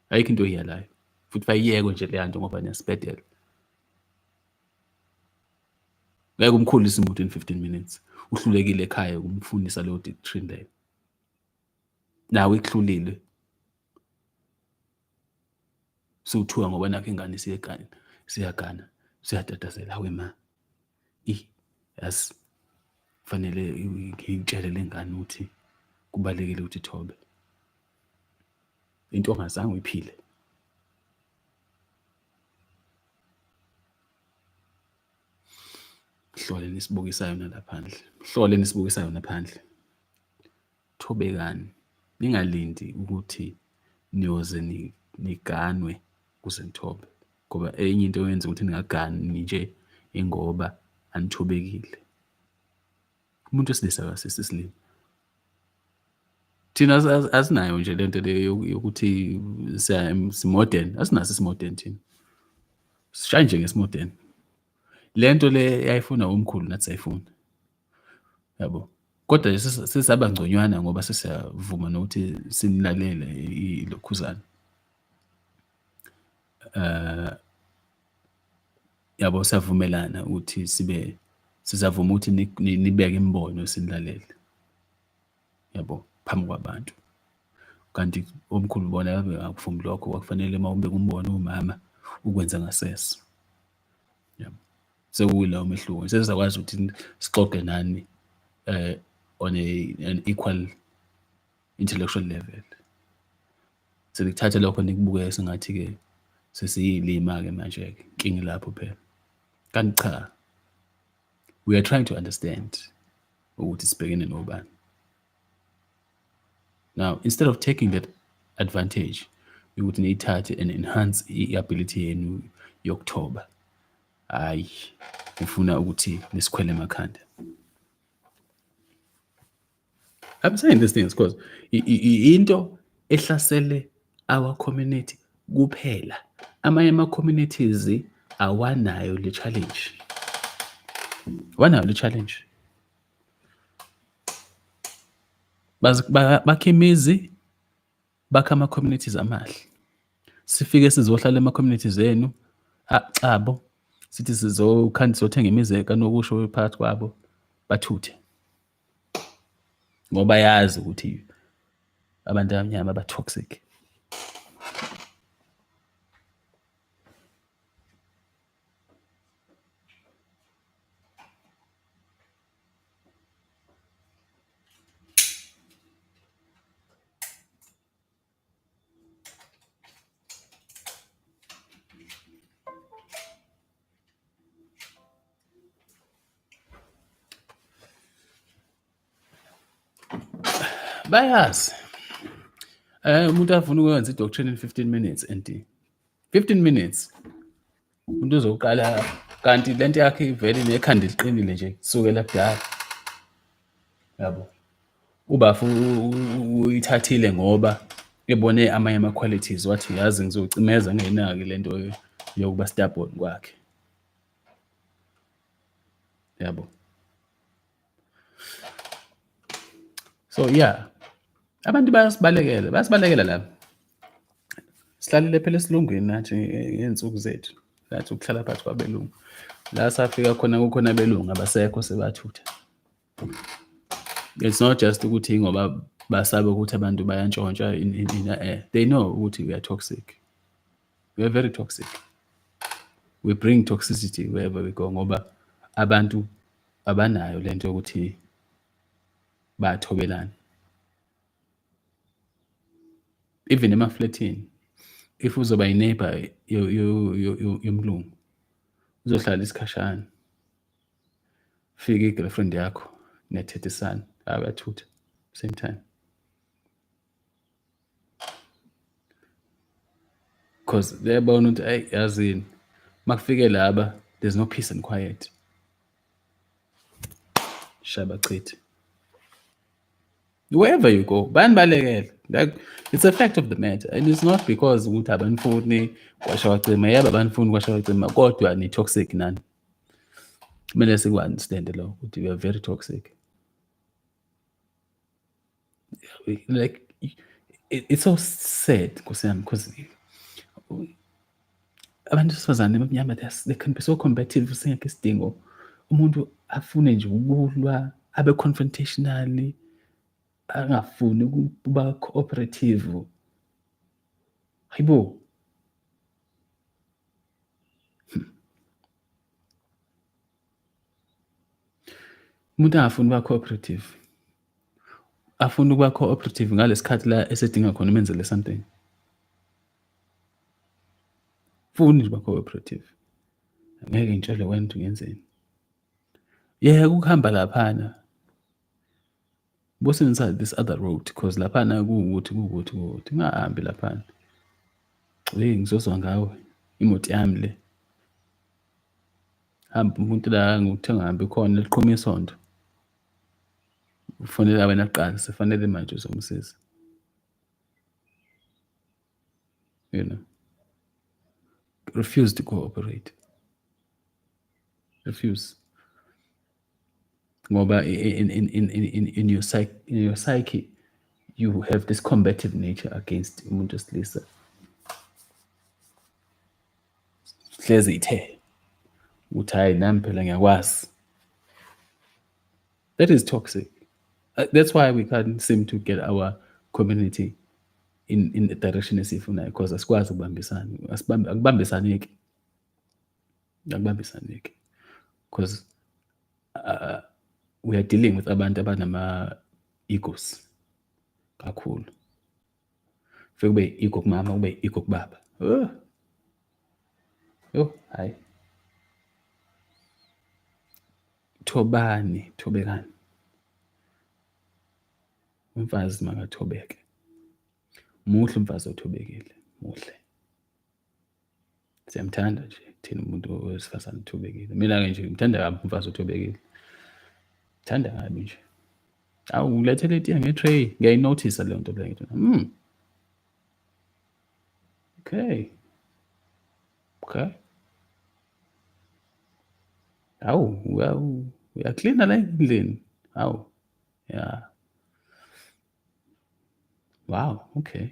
Ayikho into oyiyalayo. Futhi bayiyeke nje le nto ngoba niyasibedela. Ngeke umkhulise umuntu in 15 minutes. Uhlulekile ekhaya ukumfundisa leyo doctrine leyo. Nawe ikuhlulile. Suthuka ngoba nakho ingane siyagana, siyatatazela, hawe ma. Yas fanele ngiyitshele lengane ukuthi kubalekile ukuthi ithobe. Into ongazange uyiphile. Hlole nisibukisayo nalaphandle. Hlole nisibukisayo naphandle. Thobekani. Ningalindi ukuthi niyoze niganwe kuze nithobe. Ngoba enye into oyenza ukuthi ningagani nje ingoba anithobekile. Umuntu wesilisa akasisisilima. Thina asinayo nje lento le yokuthi simodern, asinaso isimodern thina. Sishaya nje ngesimodern. Lento le yayifuna umkhulu nathi sayifuna. Yabo. Kodwa sesabangconywana ngoba sesiyavuma nokuthi sinilalele ilokhuzana. yabo savumelana ukuthi sizavuma ukuthi nibeke imibono sinilalele, yabo, phambi kwabantu. Kanti omkhulu bona akuvumi lokho, kwakufanele uma ubeka umbono uwumama ukwenza ngasese. Yabo. Sekuyilawo umehluko. Sesizakwazi ukuthi sixoxe nani on an equal intellectual level. Selikuthatha lokho nikubukeke sengathi-ke sesiyilima-ke manje-ke, inkinga ilapho phela. Kanti cha, we are trying to understand ukuthi sibhekene nobani. Now, instead of taking that advantage ukuthi niyithathe and enhance i-ability yenu yokuthoba, hayi, ngifuna ukuthi nisikhwele emakhanda. I'm saying these things because into ehlasele our community kuphela. Amanye ama-communities awanayo le challenge. Awanayo le challenge. Bakha imizi, bakha ama-communities amahle. Sifike sizohlala ema-communities enu, chabo, sithi sizothenga imizi kanokusho phakathi kwabo, bathuthe. Ngoba yazi ukuthi abantu abamnyama ba-toxic. Bayazi. Umuntu afuna ukwenza i-doctrine in 15 minutes and 15 minutes. Umuntu uzoqala kanti lento yakhe ivele nekhanda liqinile nje kusukela kudala. Yabo. Ubafu uyithathile ngoba ebone amanye ama-qualities wathi yazi ngizocimeza ngenaki lento yokuba stubborn kwakhe. Yabo. So yeah, abantu bayasibalekela la. Sihlalele phela esilungwini nathi ngeensuku zethu. Lathi ukuhlala phakathi kwabelungu. La safika khona kukhona abelungu abasekho sebathutha. It's not just ukuthi ngoba basabe ukuthi abantu bayantshontsha in air. They know ukuthi we are toxic. We are very toxic. We bring toxicity wherever we go ngoba abantu abanayo lento yokuthi bathobelana. Even emaflatini, if uzoba i-neighbor yomlungu, uzohlala isikhashana. Fika i-girlfriend yakho nethethisana, abathutha same time. Because theyabona ukuthi hey yazini makufike laba there's no peace and quiet. Shabachithe. Wherever you go, banibalekela. Like it's a fact of the matter, and it's not because ukuthi abanifuni kwashawacima, yaba abanifuni kwashawacima kodwa ni toxic nani. Kumele siku-understand lo ukuthi we are very toxic. Like it's so sad because abantu besifazane abamnyama they can be so combative singekho isidingo. Umuntu afune nje ukulwa, abe confrontational, angafuni ukuba cooperative. Hayibo. Umuntu angafuni ukuba cooperative. Afuna ukuba cooperative ngalesikhathi la esedinga khona umenzele something. Funi nje ukuba cooperative. Angeke ngitshele wena ukuthi ngenzeni. Yeah, ukuhamba laphana. Bosebenzisa this other road because laphana kuwukuthi ungahambi laphana. Ngizozwa ngawe imoto yami le. Hamba umuntu la ngokuthenga hambe khona liqhuma isonto. Ufonela wena kuqala sefanele manje uzomsiza. You know. Refuse to cooperate. Refuse. Ngoba in your psyche you have this combative nature against umuntu wesilisa. hlezi ithe ukuthi hayi nami phela ngiyakwazi. That is toxic. That's why we can't seem to get our community in the direction esifunayo, because asikwazi ukubambisana. Akubambisaneki. Akubambisaneki. Because we are dealing with abantu abanama egos kakhulu. Fike kube ego kumama, kube ego kubaba. Hayi. Thobekani. Umfazi makathobeke. Muhle umfazi othobekile, muhle. Siyamthanda nje thina umuntu wesifazane othobekile. Mina-ke nje ngithanda kabi umfazi othobekile. Thanda kabi nje. Awu ngilethele itiye nge-tray, ngiyayinothisa leyo nto leyo. Okay. Awu, uyaklina la endlini. Awu, yeah. Wow, okay.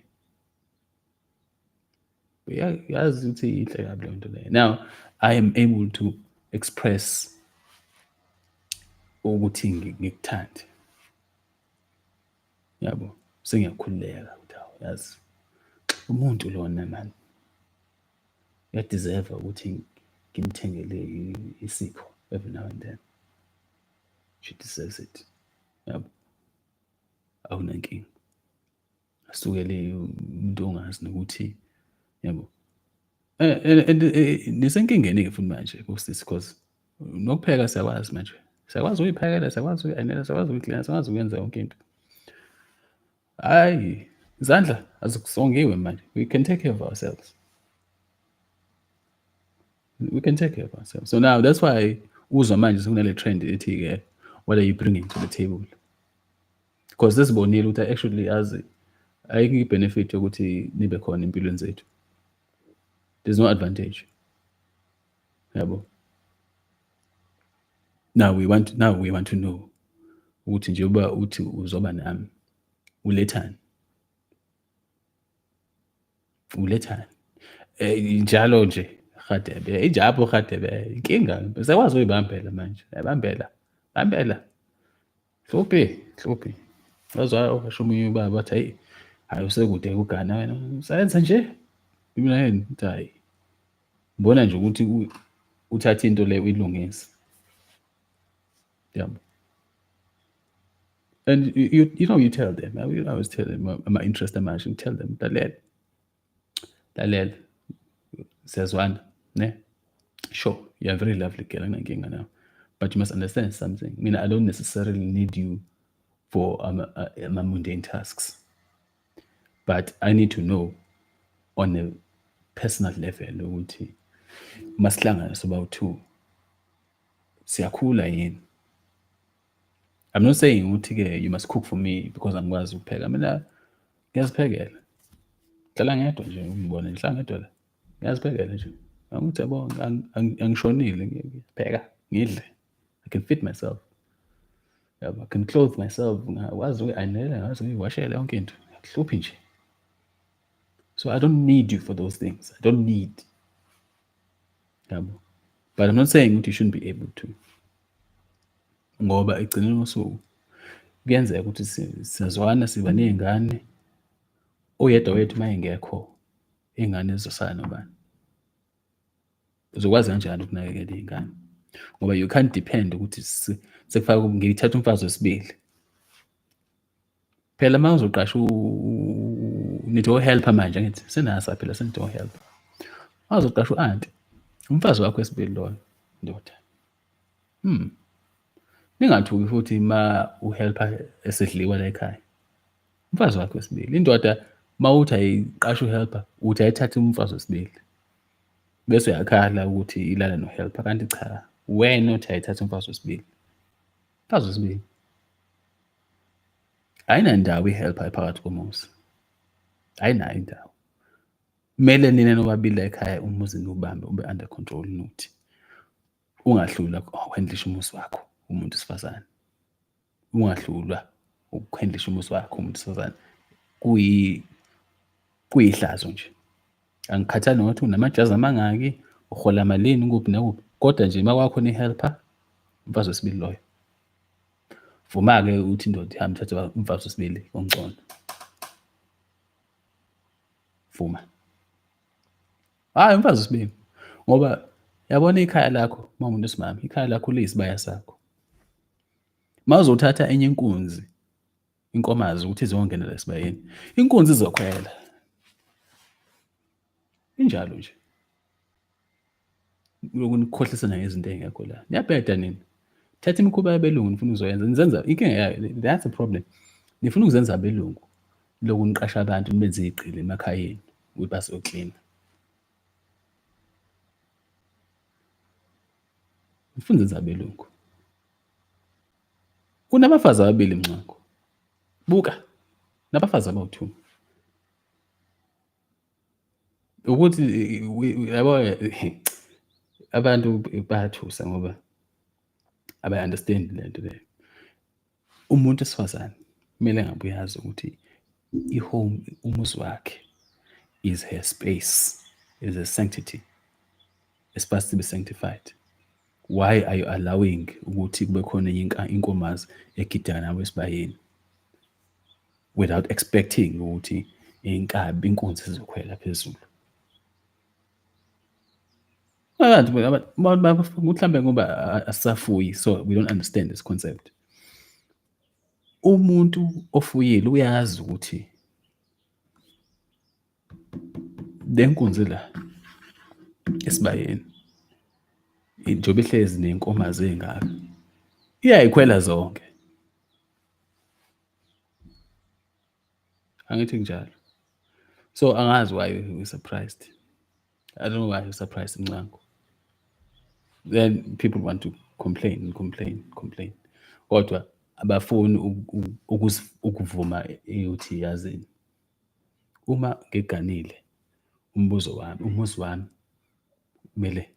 Yazi ukuthi inhle kabi leyo nto leyo. Now, I am able to express ukuthi ngikuthande. Yabo, sengiyakhululeka ukuthi hawu yazi umuntu lona man. Uyadeserve ukuthi ngimthengele isipho every now and then. She deserves it. Yabo. Awunankinga. Asukele umuntu ongazi nokuthi yabo. Nisenkingeni-ke futhi manje kusisi, because nokupheka siyakwazi manje. Siyakwazi ukuyiphekela, siyakwazi ukuyi-anela, siyakwazi ukuyiklina, siyakwazi ukwenza yonke into. Hayi, izandla azikusongiwe manje. We can take care of ourselves. We can take care of ourselves. So now that's why uzwa manje sekunale trend ethi-ke, what are you bringing to the table? Because sesibonile ukuthi actually azi ayikho i-benefit yokuthi nibe khona empilweni zethu. There's no advantage. Yabo. Now we want to know ukuthi njengoba uthi uzoba nami ulethani. Njalo nje Radebe, ijapho Radebe, inkinga sekwazi uyibambela manje. Bambela. Hluphi. Wazwa washo omunye ubaba wathi hayi usekude ukugana wena. Usayenza nje. Mina yini hayi. Mbona nje ukuthi uthatha into le uyilungisa. Yabo. And you tell them. I always tell them my interest amanje. You tell them lalela. Siyazwana, ne? Sure, you're a very lovely girl, anginkinga now. But you must understand something. I mean, I don't necessarily need you for my mundane tasks. But I need to know on a personal level ukuthi masihlangana soba two. Siyakhula yini? I'm not saying ukuthi-ke you must cook for me because angikwazi ukupheka. Mina ngiyaziphekela. Hlala ngedwa nje ungibona ngihlala ngedwa la. Ngiyaziphekela nje. Angithi yabo angishonile ngiyapheka ngidle. I can feed myself. Yabo, I can clothe myself. Ngikwazi ukuyi-anela, ngikwazi ukuyiwashela yonke into. Akuhluphi nje. So I don't need you for those things. I don't need. Yabo. But I'm not saying ukuthi you shouldn't be able to. Ngoba egcineni kosuku kuyenzeka ukuthi siyazwana siba nezingane, oyedwa wethu mayengekho ingane ezosala nobani. Uzokwazi kanjani ukunakekela izingane? Ngoba you can't depend ukuthi sekufaka ngithatha umfazi wesibili. Phela uma uzoqasha nithi helper manje ngithi senasa phela senithi helper. Uzoqasha u-auntie umfazi wakho wesibili lona ndoda. Ningathuki futhi ma uhelper esedliwa la ekhaya. Umfazi wakho wesibili. Indoda ma uthi ayiqasha uhelper, uthi ayithathe umfazi wesibili. Bese uyakhala ukuthi ilala nohelper kanti cha, wena uthi ayithathe umfazi wesibili. Umfazi wesibili. Ayinandawo ihelper phakathi komuzi. Ayinayo indawo. Kumele nina nobabili la ekhaya umuzi nubambe ube under control nuthi. Ungahlula ukuhandlisha umuzi wakho umuntu sifazane. Ungahlulwa ukuhandlisha umuzi wakho umuntu sifazane. Kuyihlazo nje. Angikhathali nokuthi unamajazi amangaki, uhola malini, kuphi nakuphi, kodwa nje uma kwakhona i-helper, umfazi wesibili loyo. Vuma-ke uthi indoda ihambe ithathe umfazi wesibili ongcono. Vuma. Hhayi, umfazi wesibili. Ngoba yabona ikhaya lakho mawumuntu wesimame, ikhaya lakho liyisibaya sakho. Uma uzothatha enye inkunzi, inkomazi ukuthi izongenela esibayeni, inkunzi izokhwela. Injalo nje. Lokhu nikhohlisana ngezinto ey'ngekho la. Niyabheda nina. Thatha imikhuba yabelungu nifuna ukuzoyenza. Nizenza inkinga yayo, that's the problem. Nifuna ukuzenza abelungu. Lokhu niqasha abantu nibenze igqili emakhayeni ukuthi bazoklina. Nifuna ukuzenza abelungu. Kunabafazi ababili mncako. Buka. Nabafazi abawu-2. Ukuthi yabo abantu bayathusa ngoba abayi-understand lento leyo. Umuntu wesifazane kumele ngabe uyazi ukuthi i-home, umuzi wakhe is her space, is a sanctity. It's supposed to be sanctified. Why are you allowing ukuthi kube khona inkomazi egidana nawe esibayeni without expecting ukuthi inkunzi zizokhwela phezulu? Mhlawumbe ngoba asisafuyi, so we don't understand this concept. Umuntu ofuyile uyazi ukuthi le nkunzi la esibayeni njengoba ihlezi nenkomazi ey'ngaka, iyayikhwela zonke. Angithi kunjalo. So angazi why you're surprised. I don't know why you're surprised, Mncango. Then people want to complain. Kodwa abafuni ukuvuma ukuthi yazini. Uma ngiganile umuzi wami kumele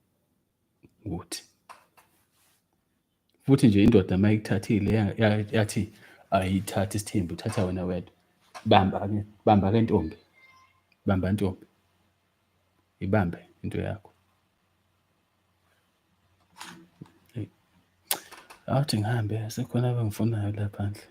ukuthi. Futhi nje indoda uma ikuthathile yathi ayithathe isithembu, uthatha wena wedwa. Bamba ke ntombi. Bamba ntombi. Ibambe into yakho. Awuthi ngihambe sekhona abangifunayo la phandle.